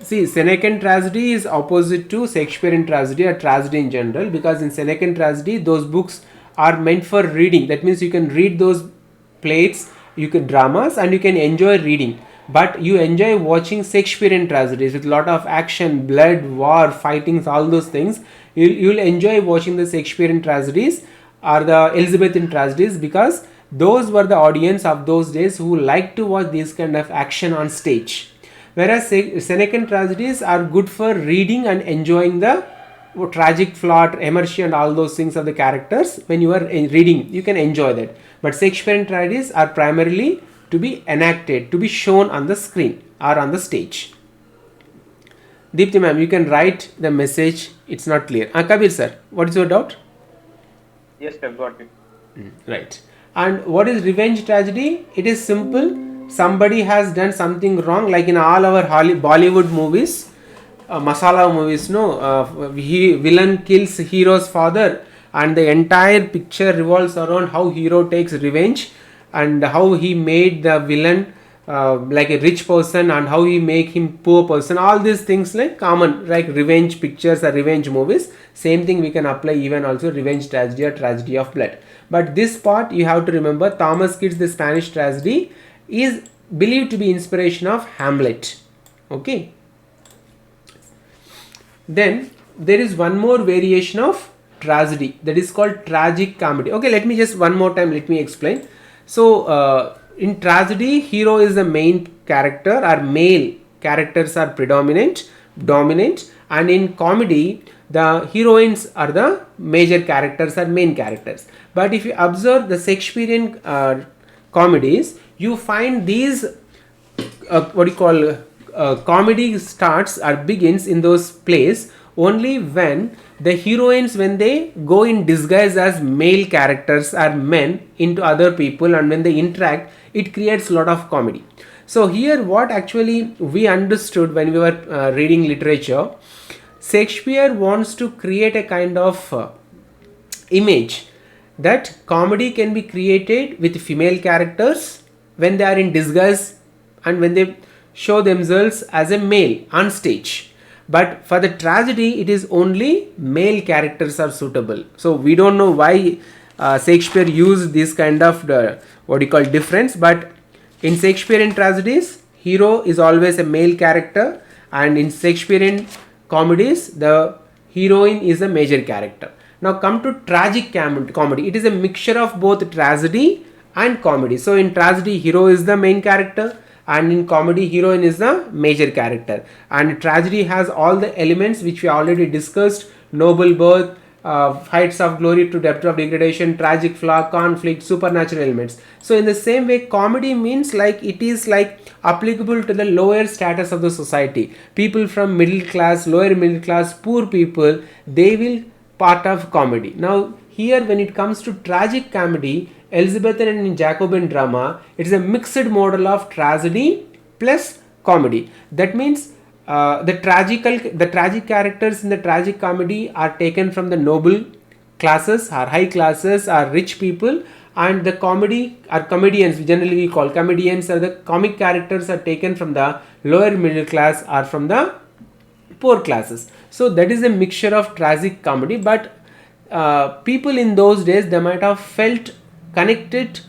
See, Senecan tragedy is opposite to Shakespearean tragedy or tragedy in general, because in Senecan tragedy those books are meant for reading. That means you can read those plays, you can dramas, and you can enjoy reading. But you enjoy watching Shakespearean tragedies with lot of action, blood, war, fightings, all those things. You'll enjoy watching the Shakespearean tragedies or the Elizabethan tragedies, because those were the audience of those days who liked to watch this kind of action on stage. Whereas Senecan tragedies are good for reading and enjoying the tragic plot, immersion, and all those things of the characters. When you are reading, you can enjoy that. But Shakespearean tragedies are primarily to be enacted, to be shown on the screen or on the stage. Deepthi ma'am, you can write the message. It's not clear. Kabir sir, what is your doubt? Yes, sir, got it. Right. And what is revenge tragedy? It is simple. Somebody has done something wrong, like in all our Bollywood movies, masala movies, villain kills hero's father, and the entire picture revolves around how hero takes revenge and how he made the villain like a rich person and how he make him poor person. All these things like common, like revenge pictures or revenge movies. Same thing we can apply even also revenge tragedy or tragedy of blood. But this part you have to remember, Thomas Kit's The Spanish Tragedy is believed to be inspiration of Hamlet. Okay. Then there is one more variation of tragedy, that is called tragic comedy. Okay, let me just one more time let me explain. So in tragedy, hero is the main character, or male characters are dominant, and in comedy the heroines are the major characters or main characters. But if you observe the Shakespearean comedies, you find these comedy starts or begins in those plays only when the heroines, when they go in disguise as male characters or men into other people, and when they interact, it creates a lot of comedy. So here what actually we understood when we were reading literature, Shakespeare wants to create a kind of image that comedy can be created with female characters when they are in disguise and when they show themselves as a male on stage. But for the tragedy, it is only male characters are suitable. So we don't know why Shakespeare used this kind of difference. But in Shakespearean tragedies, hero is always a male character, and in Shakespearean comedies, the heroine is a major character. Now come to tragic comedy. It is a mixture of both tragedy and comedy. So in tragedy, hero is the main character, and in comedy, heroine is the major character. And tragedy has all the elements which we already discussed: noble birth, heights of glory to depth of degradation, tragic flaw, conflict, supernatural elements. So in the same way, comedy means like it is like applicable to the lower status of the society. People from middle class, lower middle class, poor people, they will part of comedy. Now here when it comes to tragic comedy, Elizabethan and Jacobean drama, it is a mixed model of tragedy plus comedy. That means the tragic characters in the tragic comedy are taken from the noble classes or high classes or rich people, and the comedy or comedians, generally we call comedians, or the comic characters are taken from the lower middle class or from the poor classes. So that is a mixture of tragic comedy. But people in those days, they might have felt connected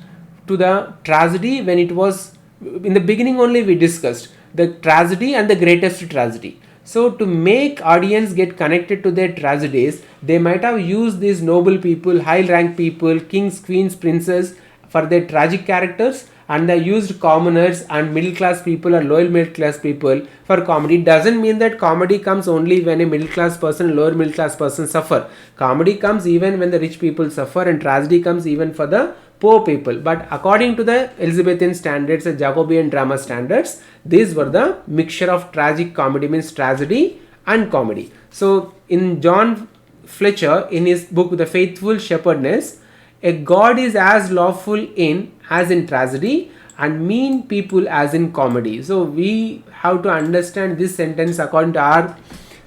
to the tragedy when it was in the beginning. Only we discussed the tragedy and the greatest tragedy. So to make audience get connected to their tragedies, they might have used these noble people, high rank people, kings, queens, princes for their tragic characters, and they used commoners and middle class people or lower middle class people for comedy. It doesn't mean that comedy comes only when a middle class person, lower middle class person suffer. Comedy comes even when the rich people suffer, and tragedy comes even for the poor people. But according to the Elizabethan standards and Jacobean drama standards, these were the mixture of tragic comedy, means tragedy and comedy. So in John Fletcher, in his book The Faithful Shepherdess, a god is as lawful in as in tragedy, and mean people as in comedy. So we have to understand this sentence according to our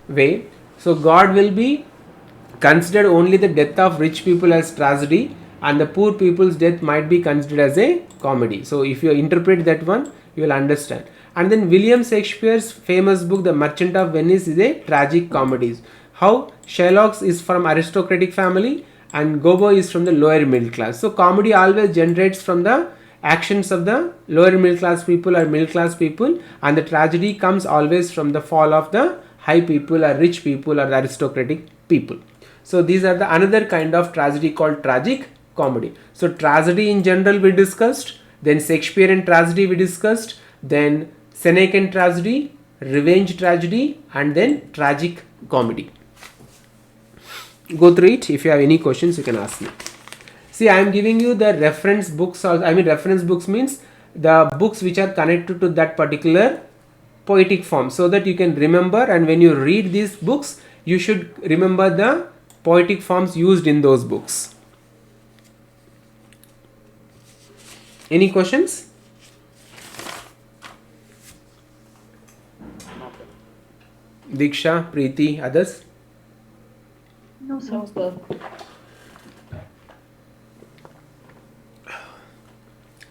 way. So God will be consider only the death of rich people as tragedy and the poor people's death might be considered as a comedy. So if you interpret that one, you will understand. And then William Shakespeare's famous book The Merchant of Venice is a tragic comedy. How Shylock is from aristocratic family and Gobbo is from the lower middle class. So comedy always generates from the actions of the lower middle class people or middle class people, and the tragedy comes always from the fall of the high people or rich people or the aristocratic people. So these are the another kind of tragedy called tragic comedy. So tragedy in general we discussed, then Shakespearean tragedy we discussed, then Senecan tragedy, revenge tragedy, and then tragic comedy. Go through it. If you have any questions you can ask me. See, I am giving you the reference books. Reference books means the books which are connected to that particular poetic form, so that you can remember, and when you read these books you should remember the poetic forms used in those books. Any questions? Diksha, Preeti, others? No, sir. No, sir.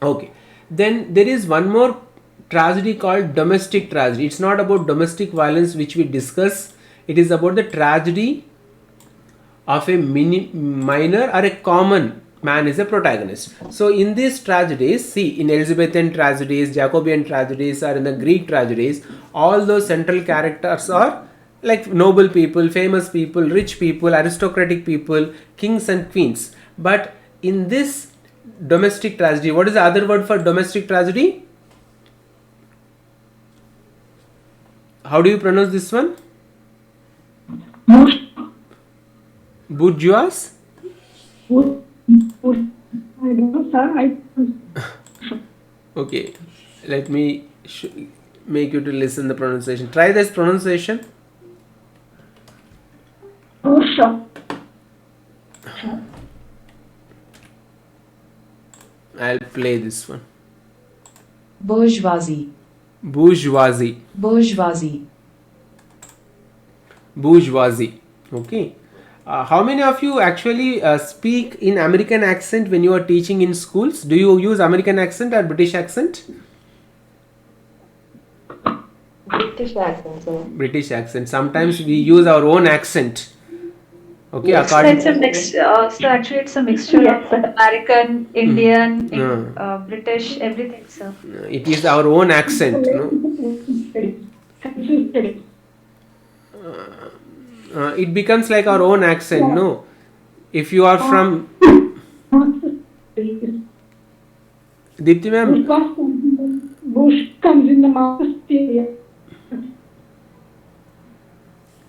Okay, then there is one more tragedy called domestic tragedy. It's not about domestic violence which we discuss. It is about the tragedy of a minor or a common man is a protagonist. So in these tragedies, see, in Elizabethan tragedies, Jacobean tragedies, or in the Greek tragedies, all those central characters are like noble people, famous people, rich people, aristocratic people, kings and queens. But in this domestic tragedy, what is the other word for domestic tragedy? How do you pronounce this one? Bourgeois? I don't know, sir. Okay, let me make you to listen the pronunciation. Try this pronunciation. I'll play this one. Bourgeoisie. Bourgeoisie. Bourgeoisie. Bourgeoisie. Okay. How many of you actually speak in American accent when you are teaching in schools? Do you use American accent or British accent? British accent, sir. British accent. Sometimes we use our own accent. Okay, Yes. according It's a mix. So actually, it's a mixture of American, Indian, British, everything, sir. it is our own accent. No? It becomes like our own accent. No, if you are from Deepti ma'am, Bush comes in the master area.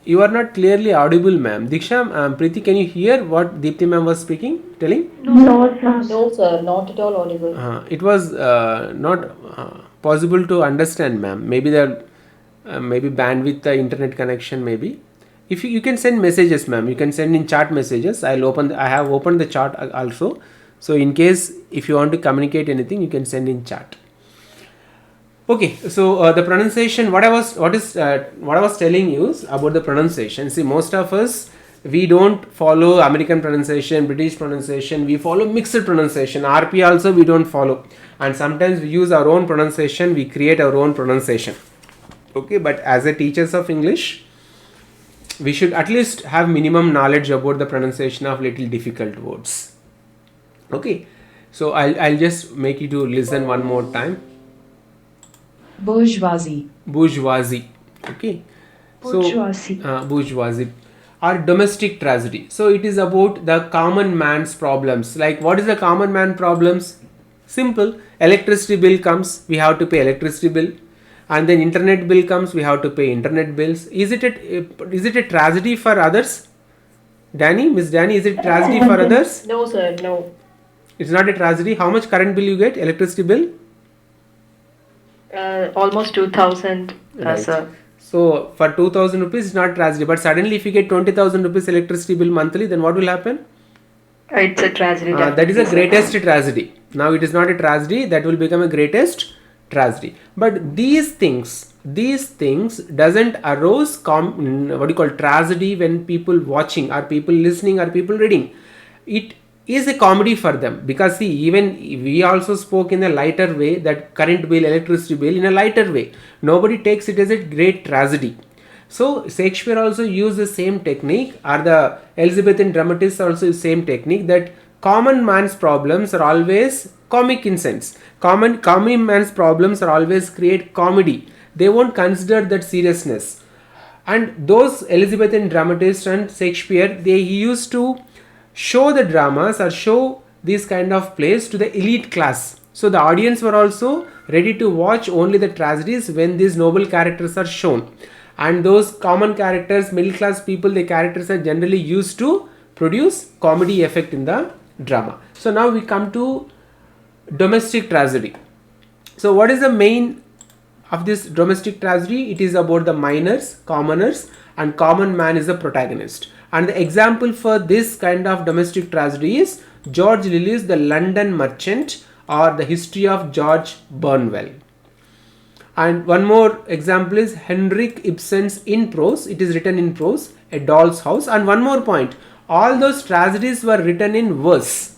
you are not clearly audible, ma'am. Diksha, Preeti, can you hear what Deepti ma'am was speaking, telling? No, sir. No, sir, not at all audible. It was not possible to understand, ma'am. Maybe the maybe bandwidth, the internet connection, maybe. If you can send messages, ma'am, you can send in chat messages. I have opened the chat also. So in case if you want to communicate anything, you can send in chat. Okay, so the pronunciation, what I was telling you is about the pronunciation. See, most of us, we don't follow American pronunciation, British pronunciation, we follow mixed pronunciation. RP also we don't follow, and sometimes we use our own pronunciation, we create our own pronunciation. Okay, but as a teachers of English, we should at least have minimum knowledge about the pronunciation of little difficult words. Okay, so I'll just make you to listen one more time. Bourgeoisie. Bourgeoisie. Okay. Bourgeoisie. So bourgeoisie or domestic tragedy. So it is about the common man's problems. Like, what is the common man problems? Simple. Electricity bill comes, we have to pay electricity bill, and then internet bill comes, we have to pay internet bills. Is it a tragedy for others? Danny, Miss Danny, is it tragedy for others? No, sir, no. It's not a tragedy. How much current bill you get? Electricity bill? Almost 2,000, Right. sir. So for 2,000 rupees, it's not tragedy. But suddenly, if you get 20,000 rupees electricity bill monthly, then what will happen? It's a tragedy. That is the definitely, sir. greatest tragedy. Now it is not a tragedy. That will become a greatest tragedy. But these things these things doesn't arouse tragedy when people watching or people listening or people reading. It is a comedy for them, because see, even we also spoke in a lighter way, that current bill, electricity bill, in a lighter way. Nobody takes it as a great tragedy. So Shakespeare also used the same technique, or the Elizabethan dramatists also use the same technique, that common man's problems are always comic in sense. Common man's problems are always create comedy. They won't consider that seriousness. And those Elizabethan dramatists and Shakespeare, they used to show the dramas or show these kind of plays to the elite class. So the audience were also ready to watch only the tragedies when these noble characters are shown. And those common characters, middle class people, the characters are generally used to produce comedy effect in the drama. So now we come to domestic tragedy. So what is the main of this domestic tragedy? It is about the miners, commoners, and common man is the protagonist. And the example for this kind of domestic tragedy is George Lilly's The London Merchant, or The History of George Burnwell. And one more example is Henrik Ibsen's In Prose. It is written in prose, A Doll's House. And one more point, all those tragedies were written in verse.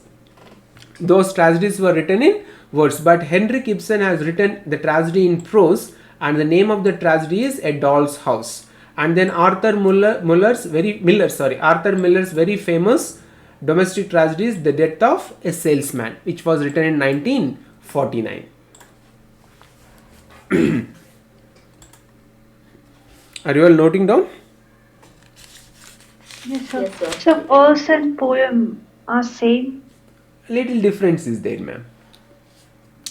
Those tragedies were written in verse, but Henrik Ibsen has written the tragedy in prose, and the name of the tragedy is A Doll's House. And then Arthur Miller's very famous domestic tragedy is The Death of a Salesman, which was written in 1949. Are you all noting down? Yes, sir. Yes, sir. So verse and poem are same. Little difference is there, ma'am.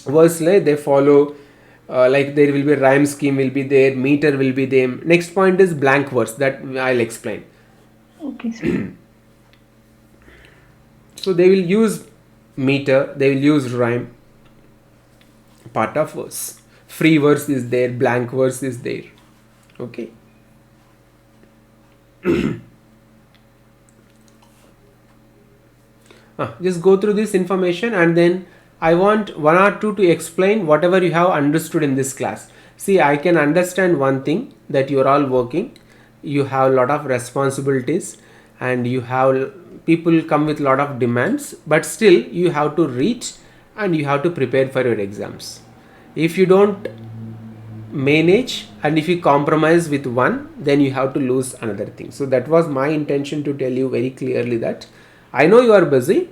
Verse, like, they follow, like there will be rhyme scheme will be there, meter will be there. Next point is blank verse, that I'll explain. Okay, sir. So they will use meter, they will use rhyme, part of verse. Free verse is there, blank verse is there. Okay. Just go through this information, and then I want one or two to explain whatever you have understood in this class. See, I can understand one thing, that you are all working, you have a lot of responsibilities, and you have people come with a lot of demands, but still you have to read and you have to prepare for your exams. If you don't manage and if you compromise with one, then you have to lose another thing. So that was my intention, to tell you very clearly that I know you are busy,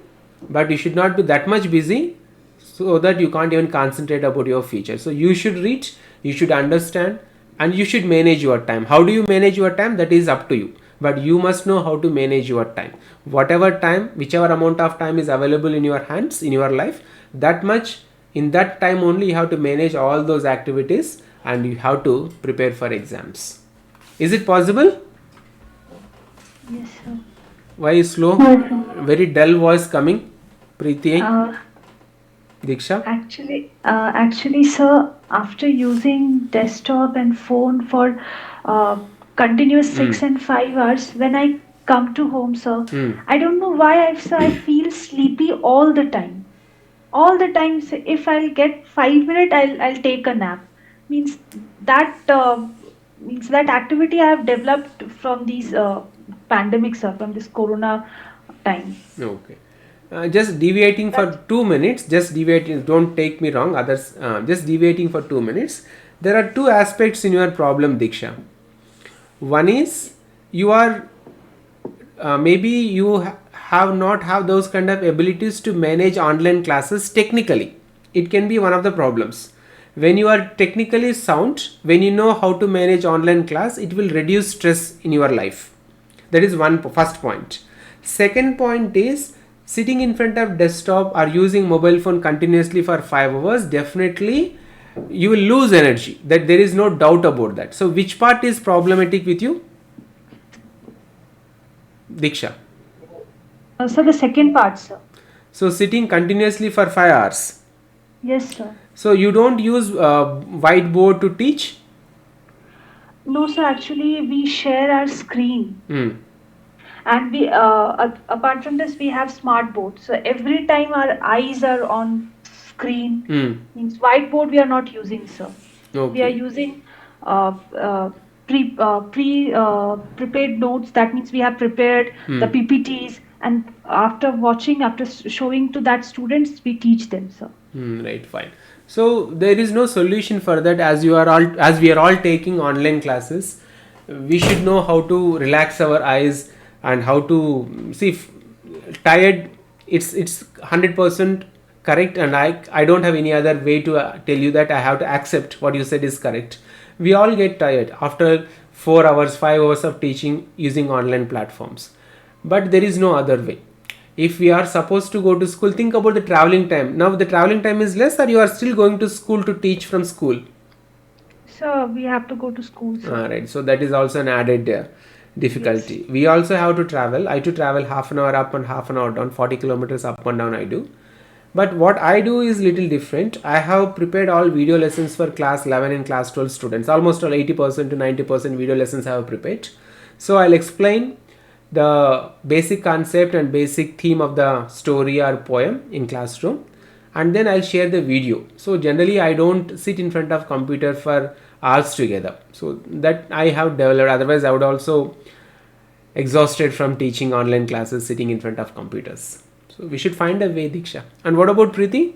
but you should not be that much busy so that you can't even concentrate about your future. So you should read, you should understand, and you should manage your time. How do you manage your time? That is up to you. But you must know how to manage your time. Whatever time, whichever amount of time is available in your hands, in your life, that much, in that time only you have to manage all those activities, and you have to prepare for exams. Is it possible? Yes, sir. Why is slow? Very dull voice coming. Preeti, Diksha? Actually, sir, after using desktop and phone for continuous 6 and 5 hours, when I come to home, sir, I don't know why I feel sleepy all the time. All the time, so if I'll get 5 minutes, I'll take a nap. Means that activity I have developed from these pandemics, sir, from this corona time. Okay. Just deviating for 2 minutes, just deviating, don't take me wrong, others, just deviating for 2 minutes. There are two aspects in your problem, Diksha. One is, you are, maybe you have not have those kind of abilities to manage online classes technically. It can be one of the problems. When you are technically sound, when you know how to manage online class, it will reduce stress in your life. That is first point. Second point is, sitting in front of desktop or using mobile phone continuously for 5 hours, definitely you will lose energy. That there is no doubt about that. So which part is problematic with you, Diksha? So the second part, sir. So sitting continuously for 5 hours. Yes, sir. So you don't use whiteboard to teach? No, sir. Actually, we share our screen. And we, apart from this, we have smart board. So every time our eyes are on screen, means whiteboard we are not using, sir. Okay. We are using prepared notes. That means we have prepared the PPTs, and after showing to that students, we teach them, sir. Right, fine. So there is no solution for that, as we are all taking online classes. We should know how to relax our eyes and how to see if tired. It's 100% correct, and I don't have any other way to tell you that. I have to accept what you said is correct. We all get tired after 4 hours, 5 hours of teaching using online platforms, but there is no other way. If we are supposed to go to school, think about the traveling time. Now the traveling time is less, or you are still going to school to teach from school? So we have to go to school, sir. Alright, so that is also an added difficulty. Yes. We also have to travel. I to travel half an hour up and half an hour down, 40 kilometers up and down I do. But what I do is little different. I have prepared all video lessons for class 11 and class 12 students. Almost all 80% to 90% video lessons I have prepared. So I'll explain the basic concept and basic theme of the story or poem in classroom, and then I'll share the video. So generally I don't sit in front of computer for hours together. So that I have developed. Otherwise I would also exhausted from teaching online classes sitting in front of computers. So we should find a way, Diksha. And what about Preeti?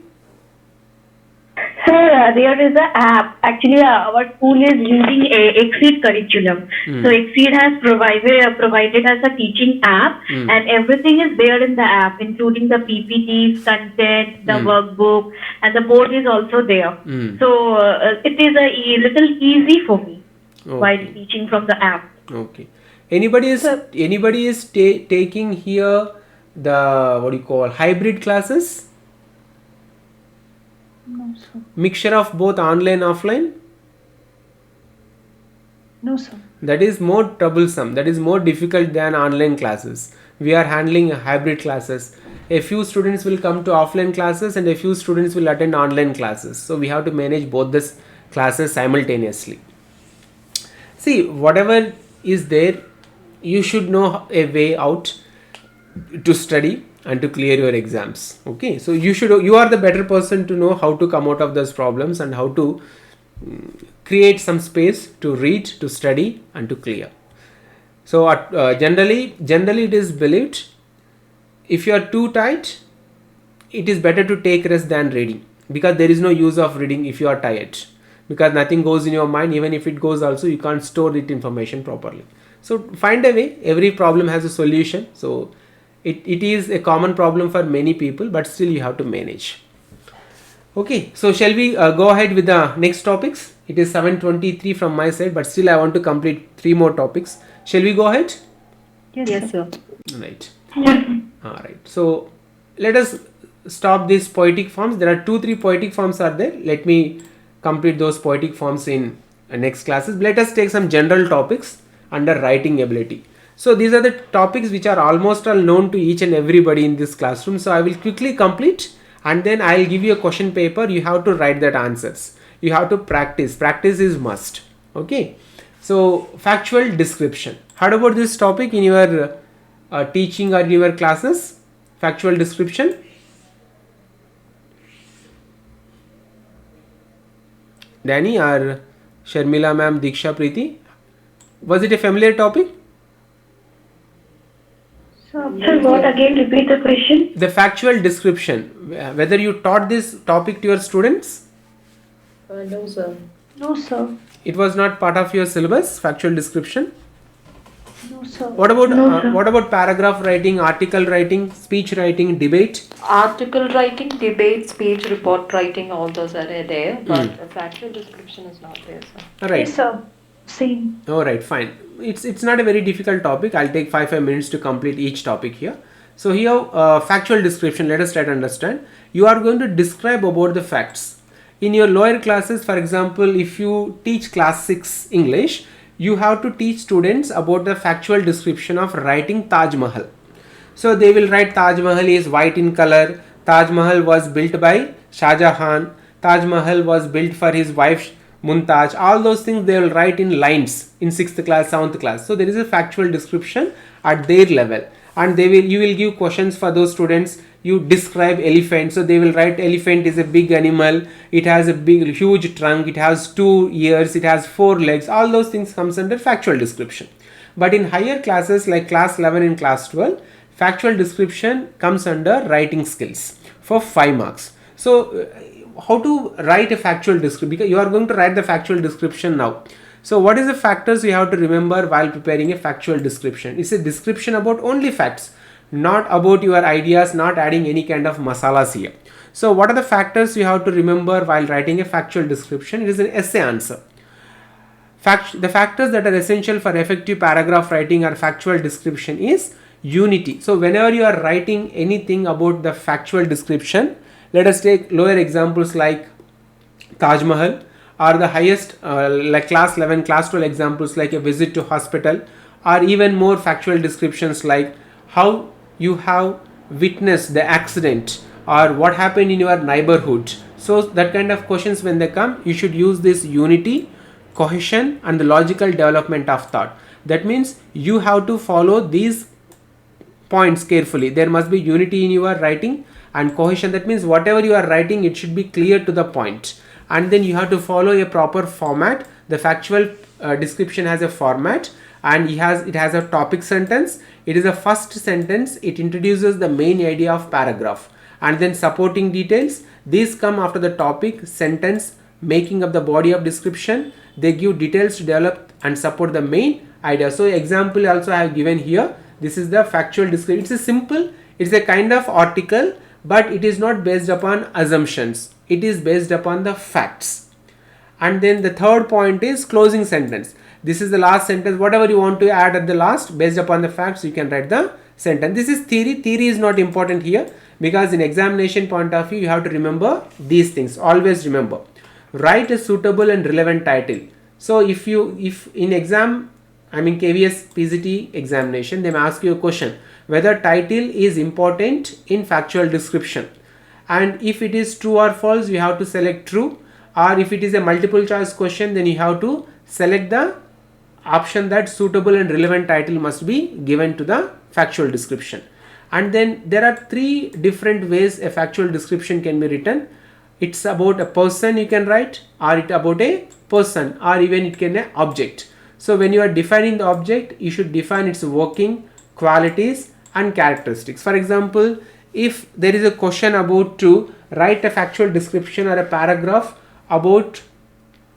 Sir, there is an app. Actually, our school is using a Exceed curriculum. So Exceed has provided us a teaching app, and everything is there in the app, including the PPTs, content, the workbook, and the board is also there. So it is a little easy for me while teaching from the app. Okay. Anybody is taking here the hybrid classes? No, sir. Mixture of both online and offline? No, sir. That is more troublesome. That is more difficult than online classes. We are handling hybrid classes. A few students will come to offline classes and a few students will attend online classes. So we have to manage both these classes simultaneously. See, whatever is there, you should know a way out to study and to clear your exams. Okay, so you are the better person to know how to come out of those problems and how to create some space to read, to study and to clear. So generally it is believed, if you are too tight, it is better to take rest than reading, because there is no use of reading if you are tired, because nothing goes in your mind. Even if it goes also, you can't store that information properly. So find a way. Every problem has a solution. So it is a common problem for many people, but still you have to manage. Okay, so shall we go ahead with the next topics? It is 7:23 from my side, but still I want to complete 3 more topics. Shall we go ahead? Yes, sir. Right. Alright, so let us stop these poetic forms. There are 2-3 poetic forms are there. Let me complete those poetic forms in next classes. Let us take some general topics under writing ability. So these are the topics which are almost all known to each and everybody in this classroom. So I will quickly complete, and then I will give you a question paper. You have to write that answers. You have to practice. Practice is must. Okay. So factual description. How about this topic in your teaching or in your classes? Factual description. Danny or Sharmila ma'am, Diksha, Preeti. Was it a familiar topic? Sir, what again? Repeat the question. The factual description. Whether you taught this topic to your students? No, sir. No, sir. It was not part of your syllabus, factual description? No, sir. What about paragraph writing, article writing, speech writing, debate? Article writing, debate, speech, report writing, all those are there, but a factual description is not there, sir. Alright. Yes, sir. Same. Alright, fine. It's not a very difficult topic. I'll take 5 minutes to complete each topic here. So here, factual description, let us try to understand. You are going to describe about the facts. In your lower classes, for example, if you teach class 6 English, you have to teach students about the factual description of writing Taj Mahal. So they will write Taj Mahal is white in color. Taj Mahal was built by Shah Jahan. Taj Mahal was built for his wife Mumtaz. All those things they will write in lines in 6th class, 7th class. So there is a factual description at their level, and you will give questions for those students. you describe elephant. So they will write elephant is a big animal, it has a big huge trunk, it has 2 ears, it has 4 legs. All those things comes under factual description. But in higher classes like class 11 and class 12, factual description comes under writing skills for 5 marks. So how to write a factual description? Because you are going to write the factual description now. So what is the factors you have to remember while preparing a factual description? It's a description about only facts, not about your ideas, not adding any kind of masalas here. So what are the factors you have to remember while writing a factual description? It is an essay answer. The factors that are essential for effective paragraph writing or factual description is unity. So whenever you are writing anything about the factual description, let us take lower examples like Taj Mahal, or the highest like class 11, class 12 examples like a visit to hospital, or even more factual descriptions like how you have witnessed the accident or what happened in your neighborhood. So that kind of questions, when they come, you should use this unity, cohesion and the logical development of thought. That means you have to follow these points carefully. There must be unity in your writing and cohesion. That means whatever you are writing, it should be clear to the point. And then you have to follow a proper format. The factual description has a format, and it has a topic sentence. It is a first sentence. It introduces the main idea of paragraph, and then supporting details. These come after the topic, sentence, making up the body of description. They give details to develop and support the main idea. So example also I have given here. This is the factual description. It's a simple, it's a kind of article, but it is not based upon assumptions. It is based upon the facts. And then the third point is closing sentence. This is the last sentence. Whatever you want to add at the last, based upon the facts, you can write the sentence. This is theory. Theory is not important here, because in examination point of view, you have to remember these things. Always remember. Write a suitable and relevant title. So if in exam, I mean KVS PGT examination, they may ask you a question whether title is important in factual description. And if it is true or false, you have to select true. Or if it is a multiple choice question, then you have to select the option that suitable and relevant title must be given to the factual description. And then there are 3 different ways a factual description can be written. It's about a person you can write, or it about a person, or even it can be an object. So when you are defining the object, you should define its working, qualities and characteristics. For example, if there is a question about to write a factual description or a paragraph about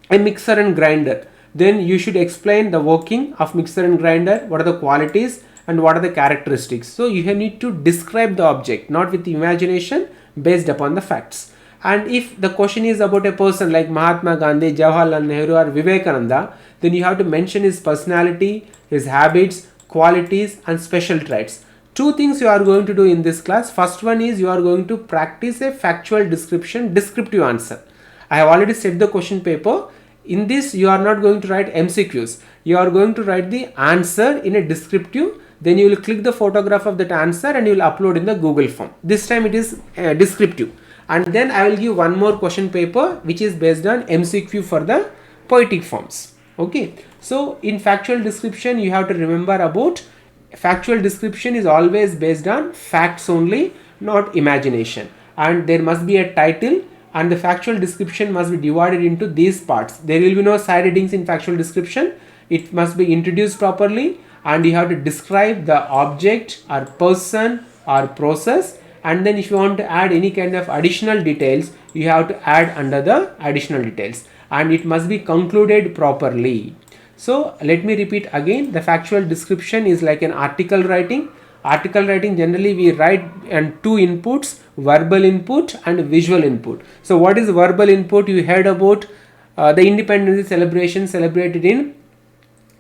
a mixer and grinder, then you should explain the working of mixer and grinder, what are the qualities and what are the characteristics. So you need to describe the object, not with imagination, based upon the facts. And if the question is about a person like Mahatma Gandhi, Jawaharlal Nehru or Vivekananda, then you have to mention his personality, his habits, qualities and special traits. 2 things you are going to do in this class. First one is you are going to practice a factual description, descriptive answer. I have already set the question paper. In this, you are not going to write MCQs. You are going to write the answer in a descriptive. Then you will click the photograph of that answer and you will upload in the Google form. This time it is descriptive. And then I will give one more question paper which is based on MCQ for the poetic forms. Okay. So in factual description, you have to remember about factual description is always based on facts only, not imagination. And there must be a title, and the factual description must be divided into these parts. There will be no side headings in factual description. It must be introduced properly, and you have to describe the object or person or process. And then if you want to add any kind of additional details, you have to add under the additional details, and it must be concluded properly. So let me repeat again, the factual description is like an article writing. Article writing, generally we write and 2 inputs, verbal input and visual input. So what is verbal input? You heard about the independence Day celebration celebrated in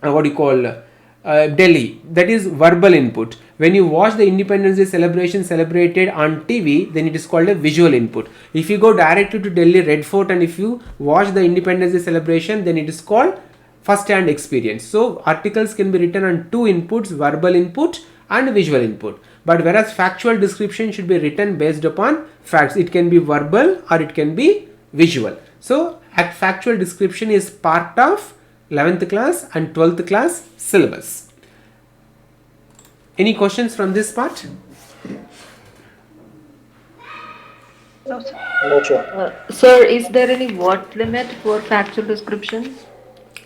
Delhi. That is verbal input. When you watch the Independence Day celebration celebrated on TV, then it is called a visual input. If you go directly to Delhi Red Fort and if you watch the Independence Day celebration, then it is called first-hand experience. So articles can be written on 2 inputs, verbal input and visual input. But whereas factual description should be written based upon facts. It can be verbal or it can be visual. So factual description is part of 11th class and 12th class syllabus. Any questions from this part? No, sir. No, sure. Sir, is there any word limit for factual descriptions?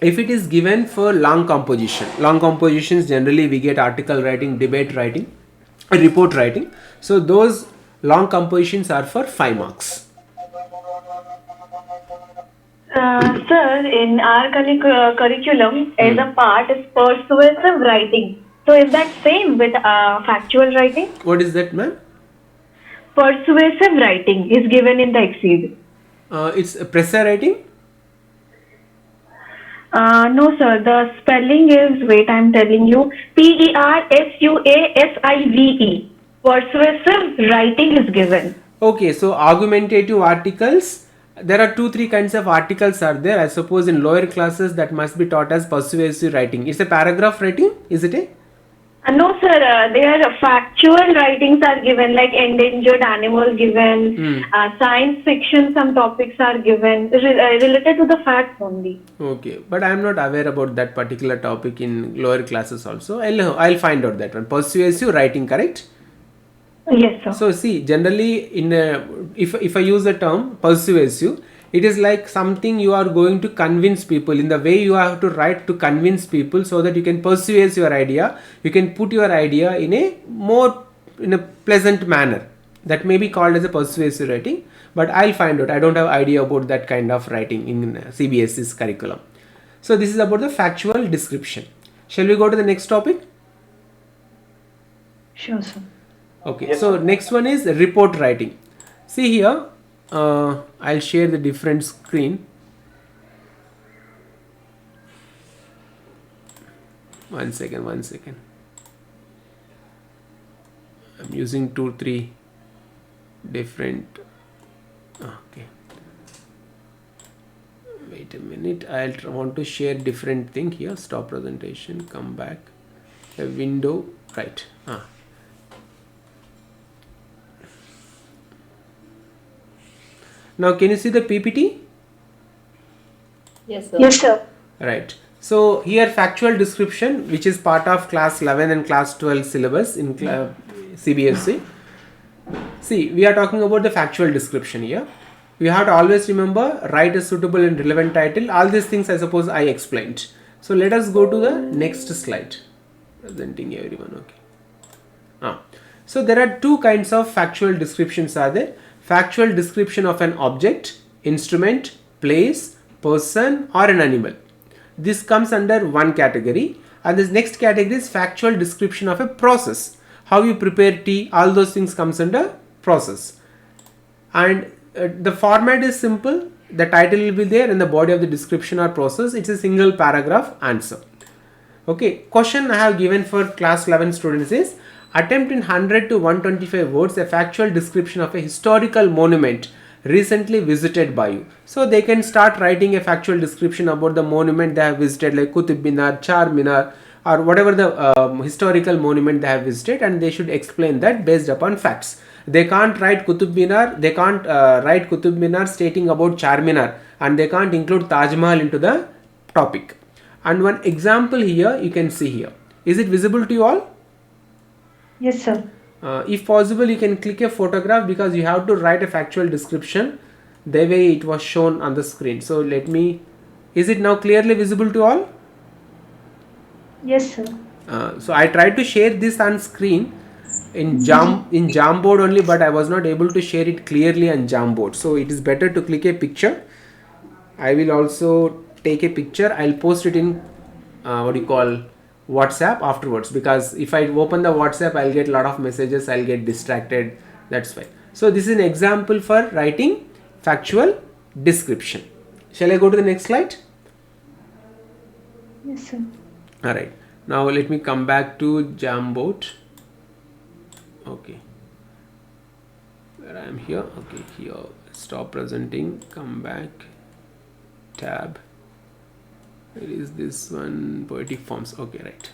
If it is given for long compositions generally we get article writing, debate writing, report writing. So those long compositions are for 5 marks. Sir, in our curriculum, as a part is persuasive writing. So is that same with factual writing? What is that, ma'am? Persuasive writing is given in the exceed. It's a presser writing? No, sir. The spelling is, wait, I'm telling you, Persuasive. Persuasive writing is given. Okay, so argumentative articles. There are 2-3 kinds of articles are there. I suppose in lower classes that must be taught as persuasive writing. It's a paragraph writing, is it a? No, sir. There are factual writings are given, like endangered animal given, science fiction, some topics are given related to the facts only. Okay, but I am not aware about that particular topic in lower classes also. I'll find out that one. Persuasive writing, correct? Yes, sir. So see, generally if I use the term persuasive, it is like something you are going to convince people in the way you have to write to convince people so that you can persuade your idea. You can put your idea in a pleasant manner. That may be called as a persuasive writing, but I'll find out. I don't have idea about that kind of writing in CBSE's curriculum. So this is about the factual description. Shall we go to the next topic? Sure, sir. Okay, Yes, so sir. next one is report writing. See here, I'll share the different screen. One second. I'm using 2-3 different. Okay. Wait a minute. I'll want to share different thing here. Stop presentation. Come back. A window. Right. Now, can you see the PPT? Yes, sir. Yes, sir. Right. So here factual description, which is part of class 11 and class 12 syllabus in CBSE. See, we are talking about the factual description here. We have to always remember, write a suitable and relevant title. All these things I suppose I explained. So let us go to the next slide. Presenting everyone. Okay. So there are 2 kinds of factual descriptions are there. Factual description of an object, instrument, place, person or an animal. This comes under one category, and this next category is factual description of a process. How you prepare tea, all those things comes under process. And the format is simple. The title will be there and the body of the description or process. It's a single paragraph answer. Okay, question I have given for class 11 students is, attempt in 100 to 125 words a factual description of a historical monument recently visited by you. So they can start writing a factual description about the monument they have visited, like Qutub Minar, Char Minar, or whatever the historical monument they have visited, and they should explain that based upon facts. They can't write Qutub Minar, they can't write Qutub Minar stating about Char Minar, and they can't include Taj Mahal into the topic. And one example here you can see here. Is it visible to you all? Yes, sir. If possible, you can click a photograph because you have to write a factual description the way it was shown on the screen. So let me, is it now clearly visible to all? Yes, sir. So I tried to share this on screen in Jamboard only, but I was not able to share it clearly on Jamboard. So it is better to click a picture. I will also take a picture. I'll post it in WhatsApp afterwards, because if I open the WhatsApp I'll get a lot of messages, I'll get distracted. That's why. So this is an example for writing factual description. Shall I go to the next slide? Yes, sir. Alright, now let me come back to Jamboard. Okay, where I am here. Okay, here, stop presenting, come back, tab. Where is this one? Poetic forms. Okay, right.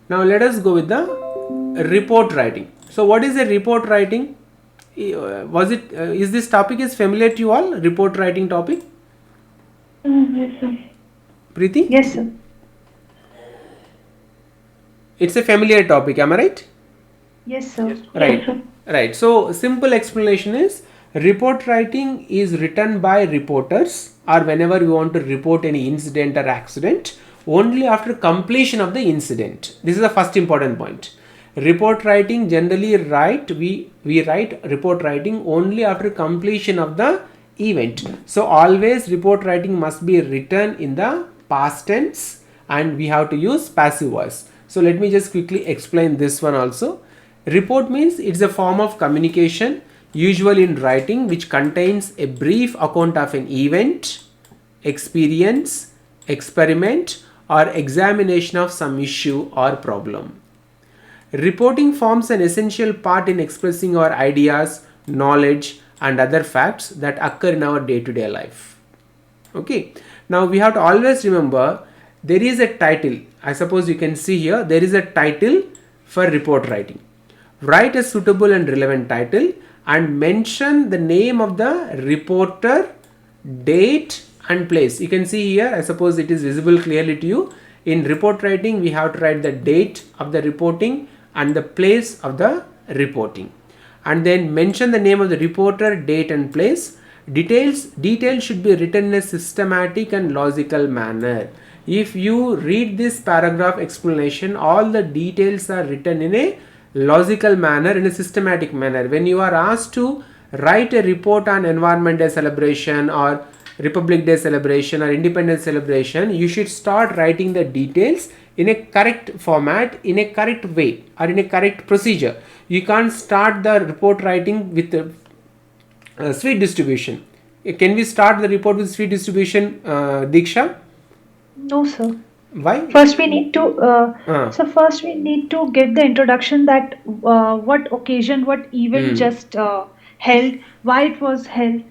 Now let us go with the report writing. So what is a report writing? Is this topic is familiar to you all? Report writing topic? Yes, sir. Preeti? Yes, sir. It's a familiar topic, am I right? Yes, sir. Right. Yes, sir. Right. So simple explanation is, Report writing is written by reporters, or whenever we want to report any incident or accident, only after completion of the incident. This is the first important point. Report writing generally we write report writing only after completion of the event. So always report writing must be written in the past tense, and we have to use passive voice. So let me just quickly explain this one also. Report means it's a form of communication usually in writing which contains a brief account of an event, experience, experiment or examination of some issue or problem. Reporting forms an essential part in expressing our ideas, knowledge and other facts that occur in our day-to-day life. Okay, now we have to always remember there is a title. I suppose you can see here there is a title for report writing. Write a suitable and relevant title and mention the name of the reporter, date and place. You can see here, I suppose it is visible clearly to you. In report writing we have to write the date of the reporting and the place of the reporting, and then mention the name of the reporter, date and place. Details should be written in a systematic and logical manner. If you read this paragraph explanation, all the details are written in a logical manner, in a systematic manner. When you are asked to write a report on Environment Day celebration or Republic Day celebration or Independence celebration, you should start writing the details in a correct format, in a correct way or in a correct procedure. You can't start the report writing with sweet distribution. Can we start the report with sweet distribution, Diksha? No, sir. Why? First we need to so first we need to get the introduction that what occasion, what event just held, why it was held.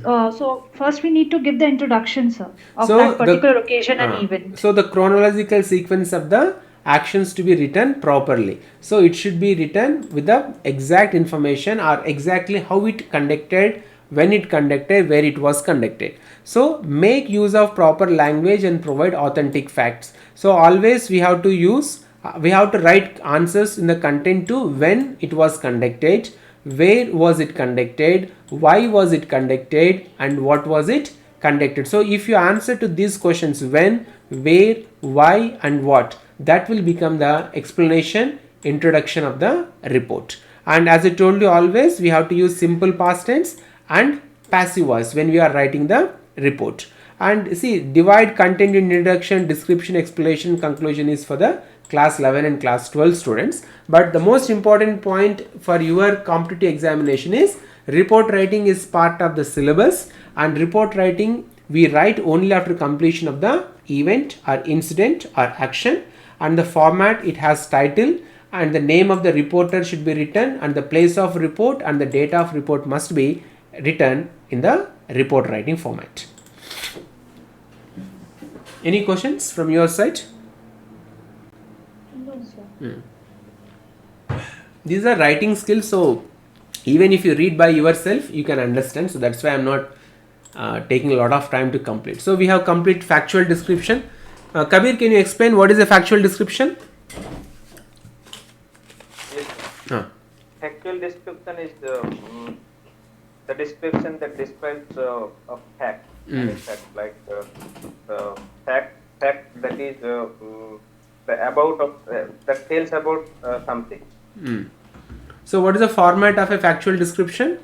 So first we need to give the introduction, sir, of that particular occasion and event. So the chronological sequence of the actions to be written properly. So it should be written with the exact information or exactly how it conducted, when it conducted, where it was conducted. So make use of proper language and provide authentic facts. So always we have to write answers in the content to when it was conducted, where was it conducted, why was it conducted and what was it conducted. So if you answer to these questions, when, where, why and what, that will become the explanation, introduction of the report. And as I told you, always we have to use simple past tense and passive voice when we are writing the report. And see, divide content in introduction, description, explanation, conclusion is for the class 11 and class 12 students. But the most important point for your competitive examination is report writing is part of the syllabus, and report writing we write only after completion of the event or incident or action, and the format, it has title and the name of the reporter should be written, and the place of report and the date of report must be written in the report writing format. Any questions from your side? No, sir. These are writing skills, so even if you read by yourself you can understand. So that's why I'm not taking a lot of time to complete. So we have complete factual description. Kabir, can you explain what is a factual description? Yes. Factual description is the description that describes a fact. Like fact that is that tells about something. So what is the format of a factual description?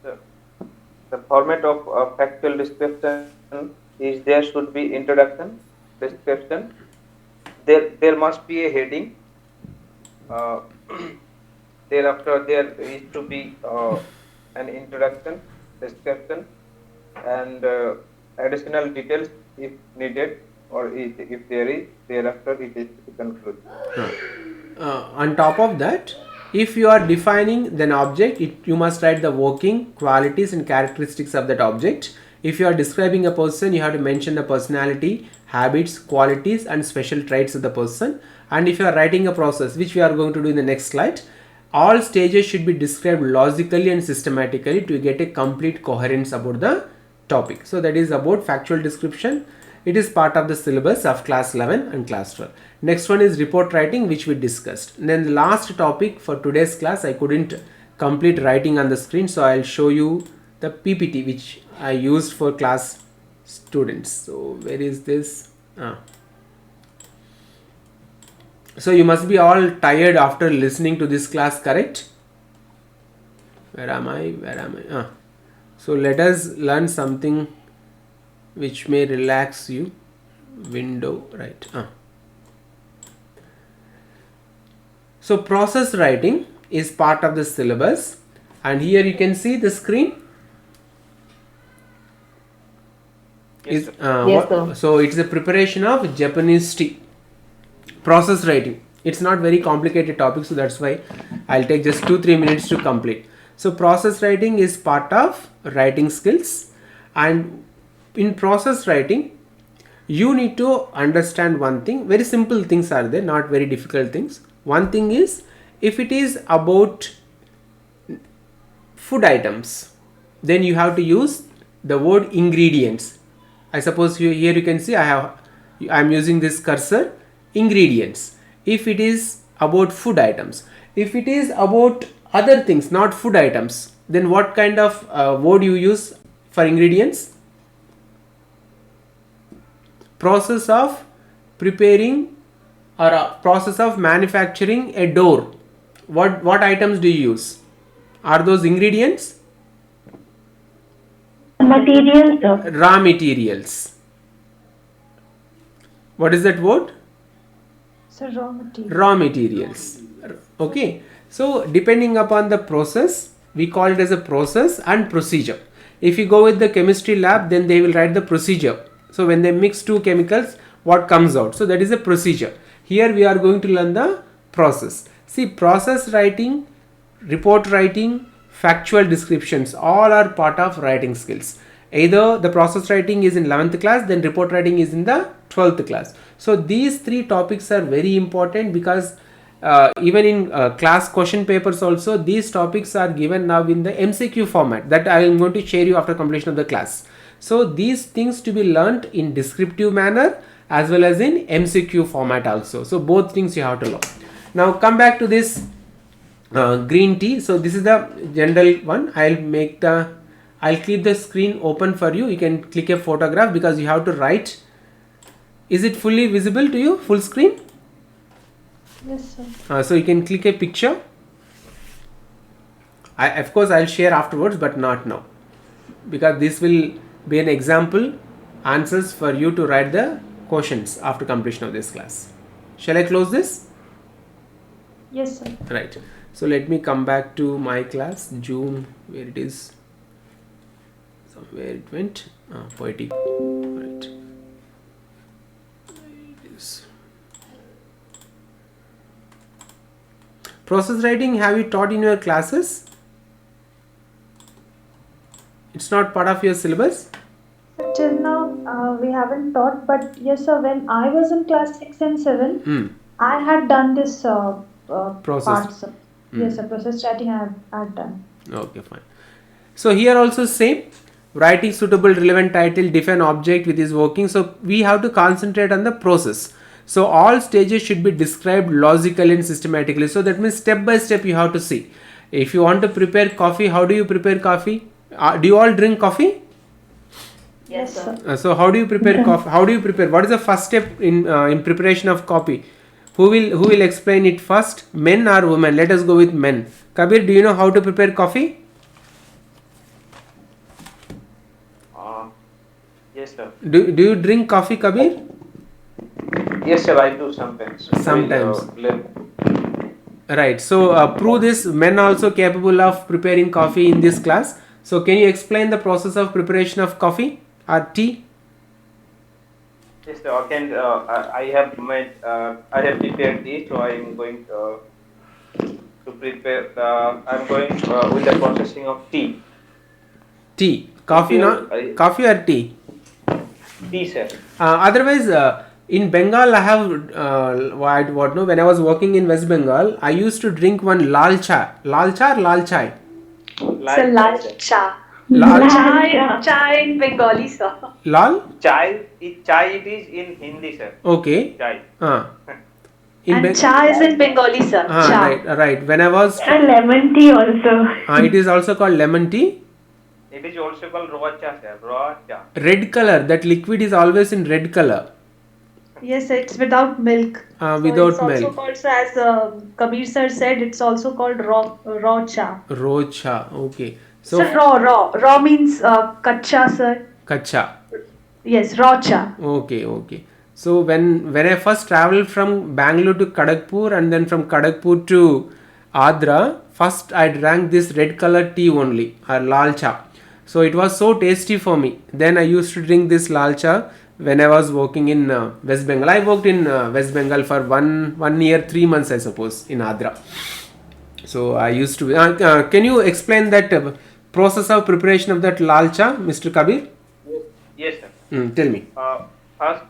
The format of a factual description is there should be introduction, description. There must be a heading. Thereafter there is to be an introduction, description, and additional details if needed, or if there is, thereafter it is concluded. On top of that, if you are defining an object, you must write the working, qualities and characteristics of that object. If you are describing a person, you have to mention the personality, habits, qualities and special traits of the person. And if you are writing a process, which we are going to do in the next slide, all stages should be described logically and systematically to get a complete coherence about the topic. So that is about factual description. It is part of the syllabus of class 11 and class 12. Next one is report writing, which we discussed. And then the last topic for today's class, I couldn't complete writing on the screen, so I'll show you the PPT which I used for class students. So where is this? So you must be all tired after listening to this class, correct? Where am I? So let us learn something which may relax you. Window, right? So process writing is part of the syllabus, and here you can see the screen. Yes, sir. So it's a preparation of Japanese tea. Process writing. It's not very complicated topic, so that's why I'll take just 2-3 minutes to complete. So process writing is part of writing skills, and in process writing you need to understand one thing. Very simple things are there, not very difficult things. One thing is, if it is about food items, then you have to use the word ingredients. I suppose here you can see I'm using this cursor, ingredients. If it is about food items, if it is about other things, not food items, then what kind of word you use for ingredients? Process of preparing or a process of manufacturing a door. What items do you use? Are those ingredients? Materials, sir. Raw materials. What is that word? So raw material. Raw materials. Okay. So depending upon the process, we call it as a process and procedure. If you go with the chemistry lab, then they will write the procedure. So when they mix two chemicals, what comes out? So that is a procedure. Here we are going to learn the process. See, process writing, report writing, factual descriptions, all are part of writing skills. Either the process writing is in 11th class, then report writing is in the 12th class. So these three topics are very important, because even in class question papers also, these topics are given now in the MCQ format that I am going to share you after completion of the class. So these things to be learnt in descriptive manner as well as in MCQ format also. So both things you have to learn. Now come back to this green tea. So this is the general one. I'll keep the screen open for you. You can click a photograph because you have to write. Is it fully visible to you? Full screen? Yes, sir. So you can click a picture. Of course I'll share afterwards, but not now, because this will be an example answers for you to write the questions after completion of this class. Shall I close this? Yes, sir. Right. So let me come back to my class. June, where it is, somewhere it went. Poetic. Right. It is. Process writing, have you taught in your classes? It's not part of your syllabus? Till now, we haven't taught, but yes, sir, when I was in class 6 and 7, I had done this process. parts. Yes, sir, process writing I had done. Okay, fine. So here also same, writing suitable relevant title, define object with is working. So we have to concentrate on the process. So all stages should be described logically and systematically. So that means step by step you have to see. If you want to prepare coffee, how do you prepare coffee? Do you all drink coffee? Yes, sir. So how do you prepare coffee? How do you prepare? What is the first step in preparation of coffee? Who will explain it first? Men or women? Let us go with men. Kabir, do you know how to prepare coffee? Yes, sir. Do you drink coffee, Kabir? Yes, sir. I do sometimes. Sometimes. Right. So prove this. Men also capable of preparing coffee in this class. So can you explain the process of preparation of coffee or tea? Yes, sir. I have prepared this, so I am going to prepare. I'm going with the processing of tea. Tea, coffee, coffee or tea? Tea, sir. Otherwise, in Bengal, I have when I was working in West Bengal, I used to drink one lal cha. Lal cha or lal chai? Lal cha. Lal? Chai in Bengali, sir. Lal? Chai it is in Hindi, sir. Okay. Chai. And cha is in Bengali, sir. Cha. Right. When I was... And lemon tea also. it is also called lemon tea. It is also called raw cha, sir. Raw cha. Red color. That liquid is always in red color. Yes, it's without milk. Without it's milk. also called, so as Kabir sir said, it's also called raw cha. Raw cha. Okay. So raw means kacha, sir. Kacha. Yes, raw cha. Okay. So when I first traveled from Bangalore to Kharagpur and then from Kharagpur to Adra, first I drank this red color tea only, or lal cha. So it was so tasty for me. Then I used to drink this lal cha when I was working in West Bengal. I worked in West Bengal for 1 year 3 months, I suppose, in Adra. So I used to... can you explain that process of preparation of that lal cha, Mr. Kabir? Yes, sir. Tell me. First,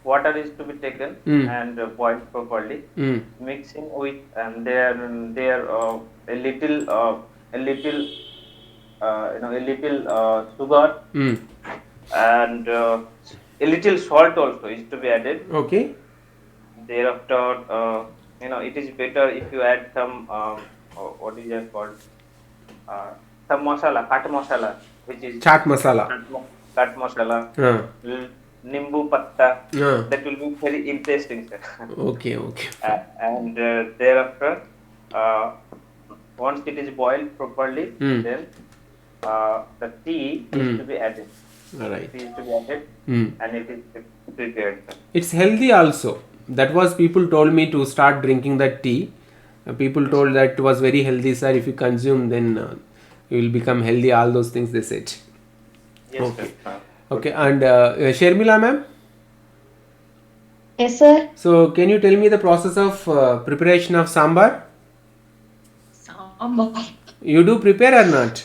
water is to be taken and boiled properly, mixing with there a little sugar and a little salt also is to be added. Okay. Thereafter, it is better if you add some what is it called? Some masala, kat masala, which is Chaat masala. Kat masala, nimbu patta. That will be very interesting, sir. Okay. And thereafter, once it is boiled properly, then the tea is to be added. Right. Tea is to be added, and it is prepared, sir. It's healthy also. That was, people told me to start drinking that tea. People told that it was very healthy, sir. If you consume, then you will become healthy. All those things they said. Yes, okay. sir. Okay. And Sharmila ma'am? Yes, sir. So can you tell me the process of preparation of sambar? Sambar. You do prepare or not?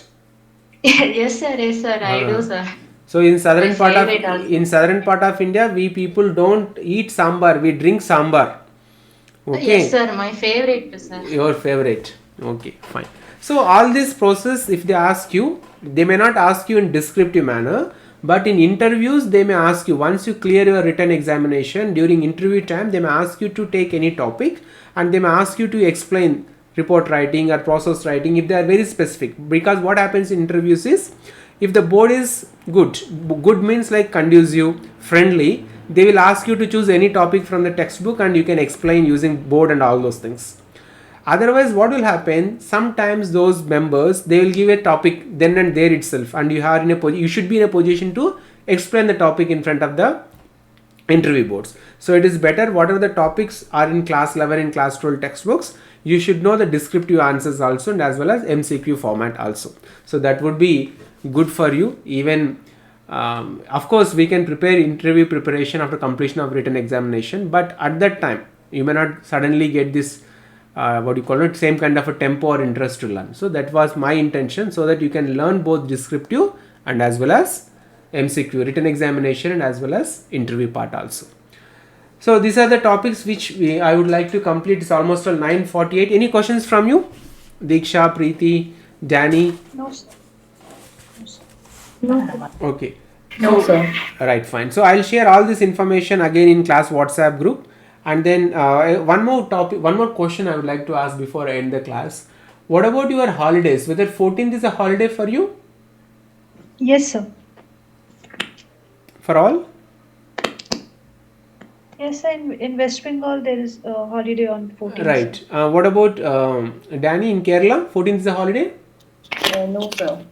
Yes, sir. I do, sir. So in southern My part of India, we people don't eat sambar. We drink sambar. Okay. Yes, sir. My favorite, sir. Your favorite. Okay, fine. So all this process, if they ask you, they may not ask you in descriptive manner, but in interviews they may ask you. Once you clear your written examination, during interview time they may ask you to take any topic and they may ask you to explain report writing or process writing if they are very specific. Because what happens in interviews is, if the board is good means like conducive, friendly, they will ask you to choose any topic from the textbook and you can explain using board and all those things. Otherwise, what will happen, sometimes those members, they will give a topic then and there itself, and you should be in a position to explain the topic in front of the interview boards. So it is better, whatever the topics are in class 11 and class 12 textbooks, you should know the descriptive answers also, and as well as MCQ format also. So that would be good for you. Even of course we can prepare interview preparation after completion of written examination, but at that time you may not suddenly get this same kind of a tempo or interest to learn. So that was my intention, so that you can learn both descriptive and as well as MCQ, written examination, and as well as interview part also. So these are the topics which I would like to complete. It's almost till 9:48. Any questions from you? Diksha, Preeti, Danny? No, sir. Okay. No, sir. Right, fine. So I'll share all this information again in class WhatsApp group. And then one more question I would like to ask before I end the class. What about your holidays? Whether 14th is a holiday for you? Yes, sir. For all? Yes, sir. In West Bengal, there is a holiday on 14th. Right. What about Danny in Kerala? 14th is a holiday? No, sir.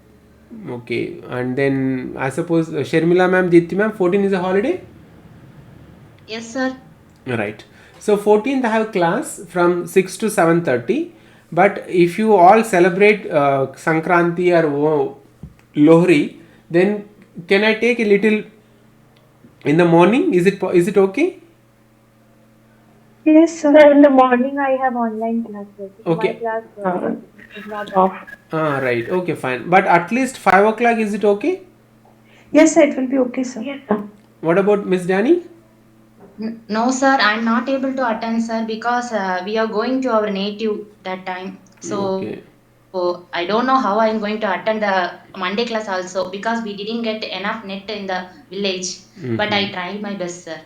Okay. And then I suppose Sharmila ma'am, Diti ma'am, 14th is a holiday? Yes, sir. Right. So 14th I have class from 6 to 7:30. But if you all celebrate Sankranti or Lohri, then can I take a little in the morning? Is it okay? Yes, sir. So in the morning I have online classes. Okay. My class is not off. Right. Okay, fine. But at least 5 o'clock, is it okay? Yes, sir. It will be okay, sir. Yes, sir. What about Miss Danny? No, sir, I'm not able to attend, sir, because we are going to our native that time. So I don't know how I'm going to attend the Monday class also, because we didn't get enough net in the village. But I tried my best, sir.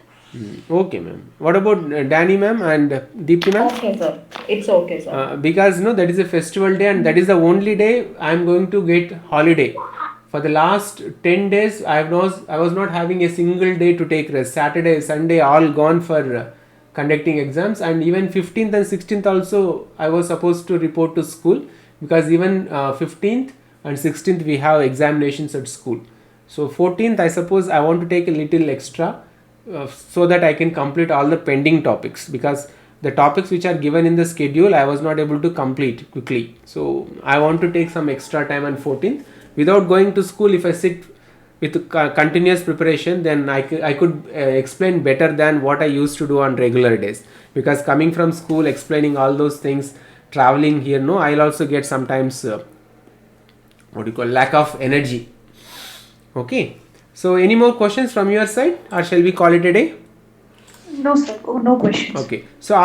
Okay, ma'am. What about Danny, ma'am, and Deepti, ma'am? Okay, sir. It's okay, sir. Because that is a festival day, and that is the only day I am going to get holiday. For the last 10 days, I was not having a single day to take rest. Saturday, Sunday, all gone for conducting exams, and even 15th and 16th also I was supposed to report to school, because even 15th and 16th we have examinations at school. So 14th I suppose I want to take a little extra so that I can complete all the pending topics, because the topics which are given in the schedule I was not able to complete quickly. So I want to take some extra time on 14th. Without going to school, if I sit with continuous preparation, then I could explain better than what I used to do on regular days, because coming from school, explaining all those things, traveling here, I'll also get sometimes lack of energy. Okay, so any more questions from your side, or shall we call it a day? No, sir. Oh, no questions. Okay, so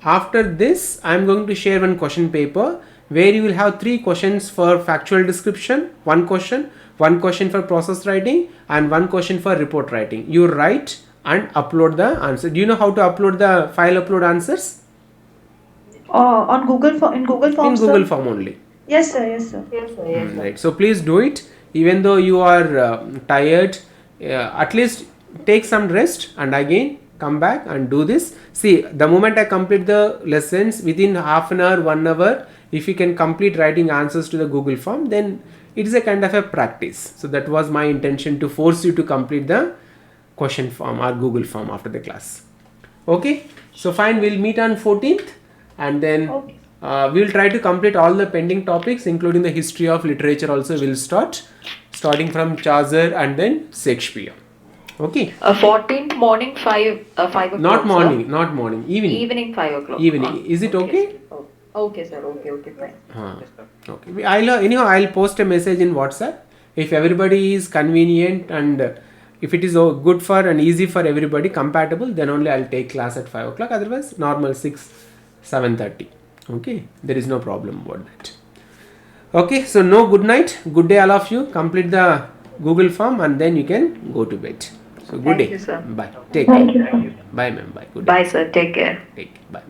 after this I'm going to share one question paper where you will have 3 questions for factual description, one question for process writing, and one question for report writing. You write and upload the answer. Do you know how to upload the file upload answers? On Google Form, in Google Form. In Google Form only. Yes, sir. Yes, sir. Right. So please do it. Even though you are tired, at least take some rest and again come back and do this. See, the moment I complete the lessons, within half an hour, 1 hour, if you can complete writing answers to the Google Form, then it is a kind of a practice. So that was my intention, to force you to complete the question form or Google Form after the class. Okay, so fine, we'll meet on 14th, and then we will try to complete all the pending topics, including the history of literature also. We'll starting from Chaucer and then Shakespeare. Okay. 14th morning 5 o'clock. Not morning, evening. Evening 5 o'clock. Evening. Is it okay? Okay, sir. Okay, fine. Okay. I'll post a message in WhatsApp. If everybody is convenient and if it is good for and easy for everybody, compatible, then only I'll take class at 5 o'clock. Otherwise, normal 7:30. Okay. There is no problem about that. Okay. So good night. Good day all of you. Complete the Google Form and then you can go to bed. So good day. Thank you, sir. Bye. Take care. Bye, ma'am. Bye. Good day. Bye, sir. Take care. Take care. Bye.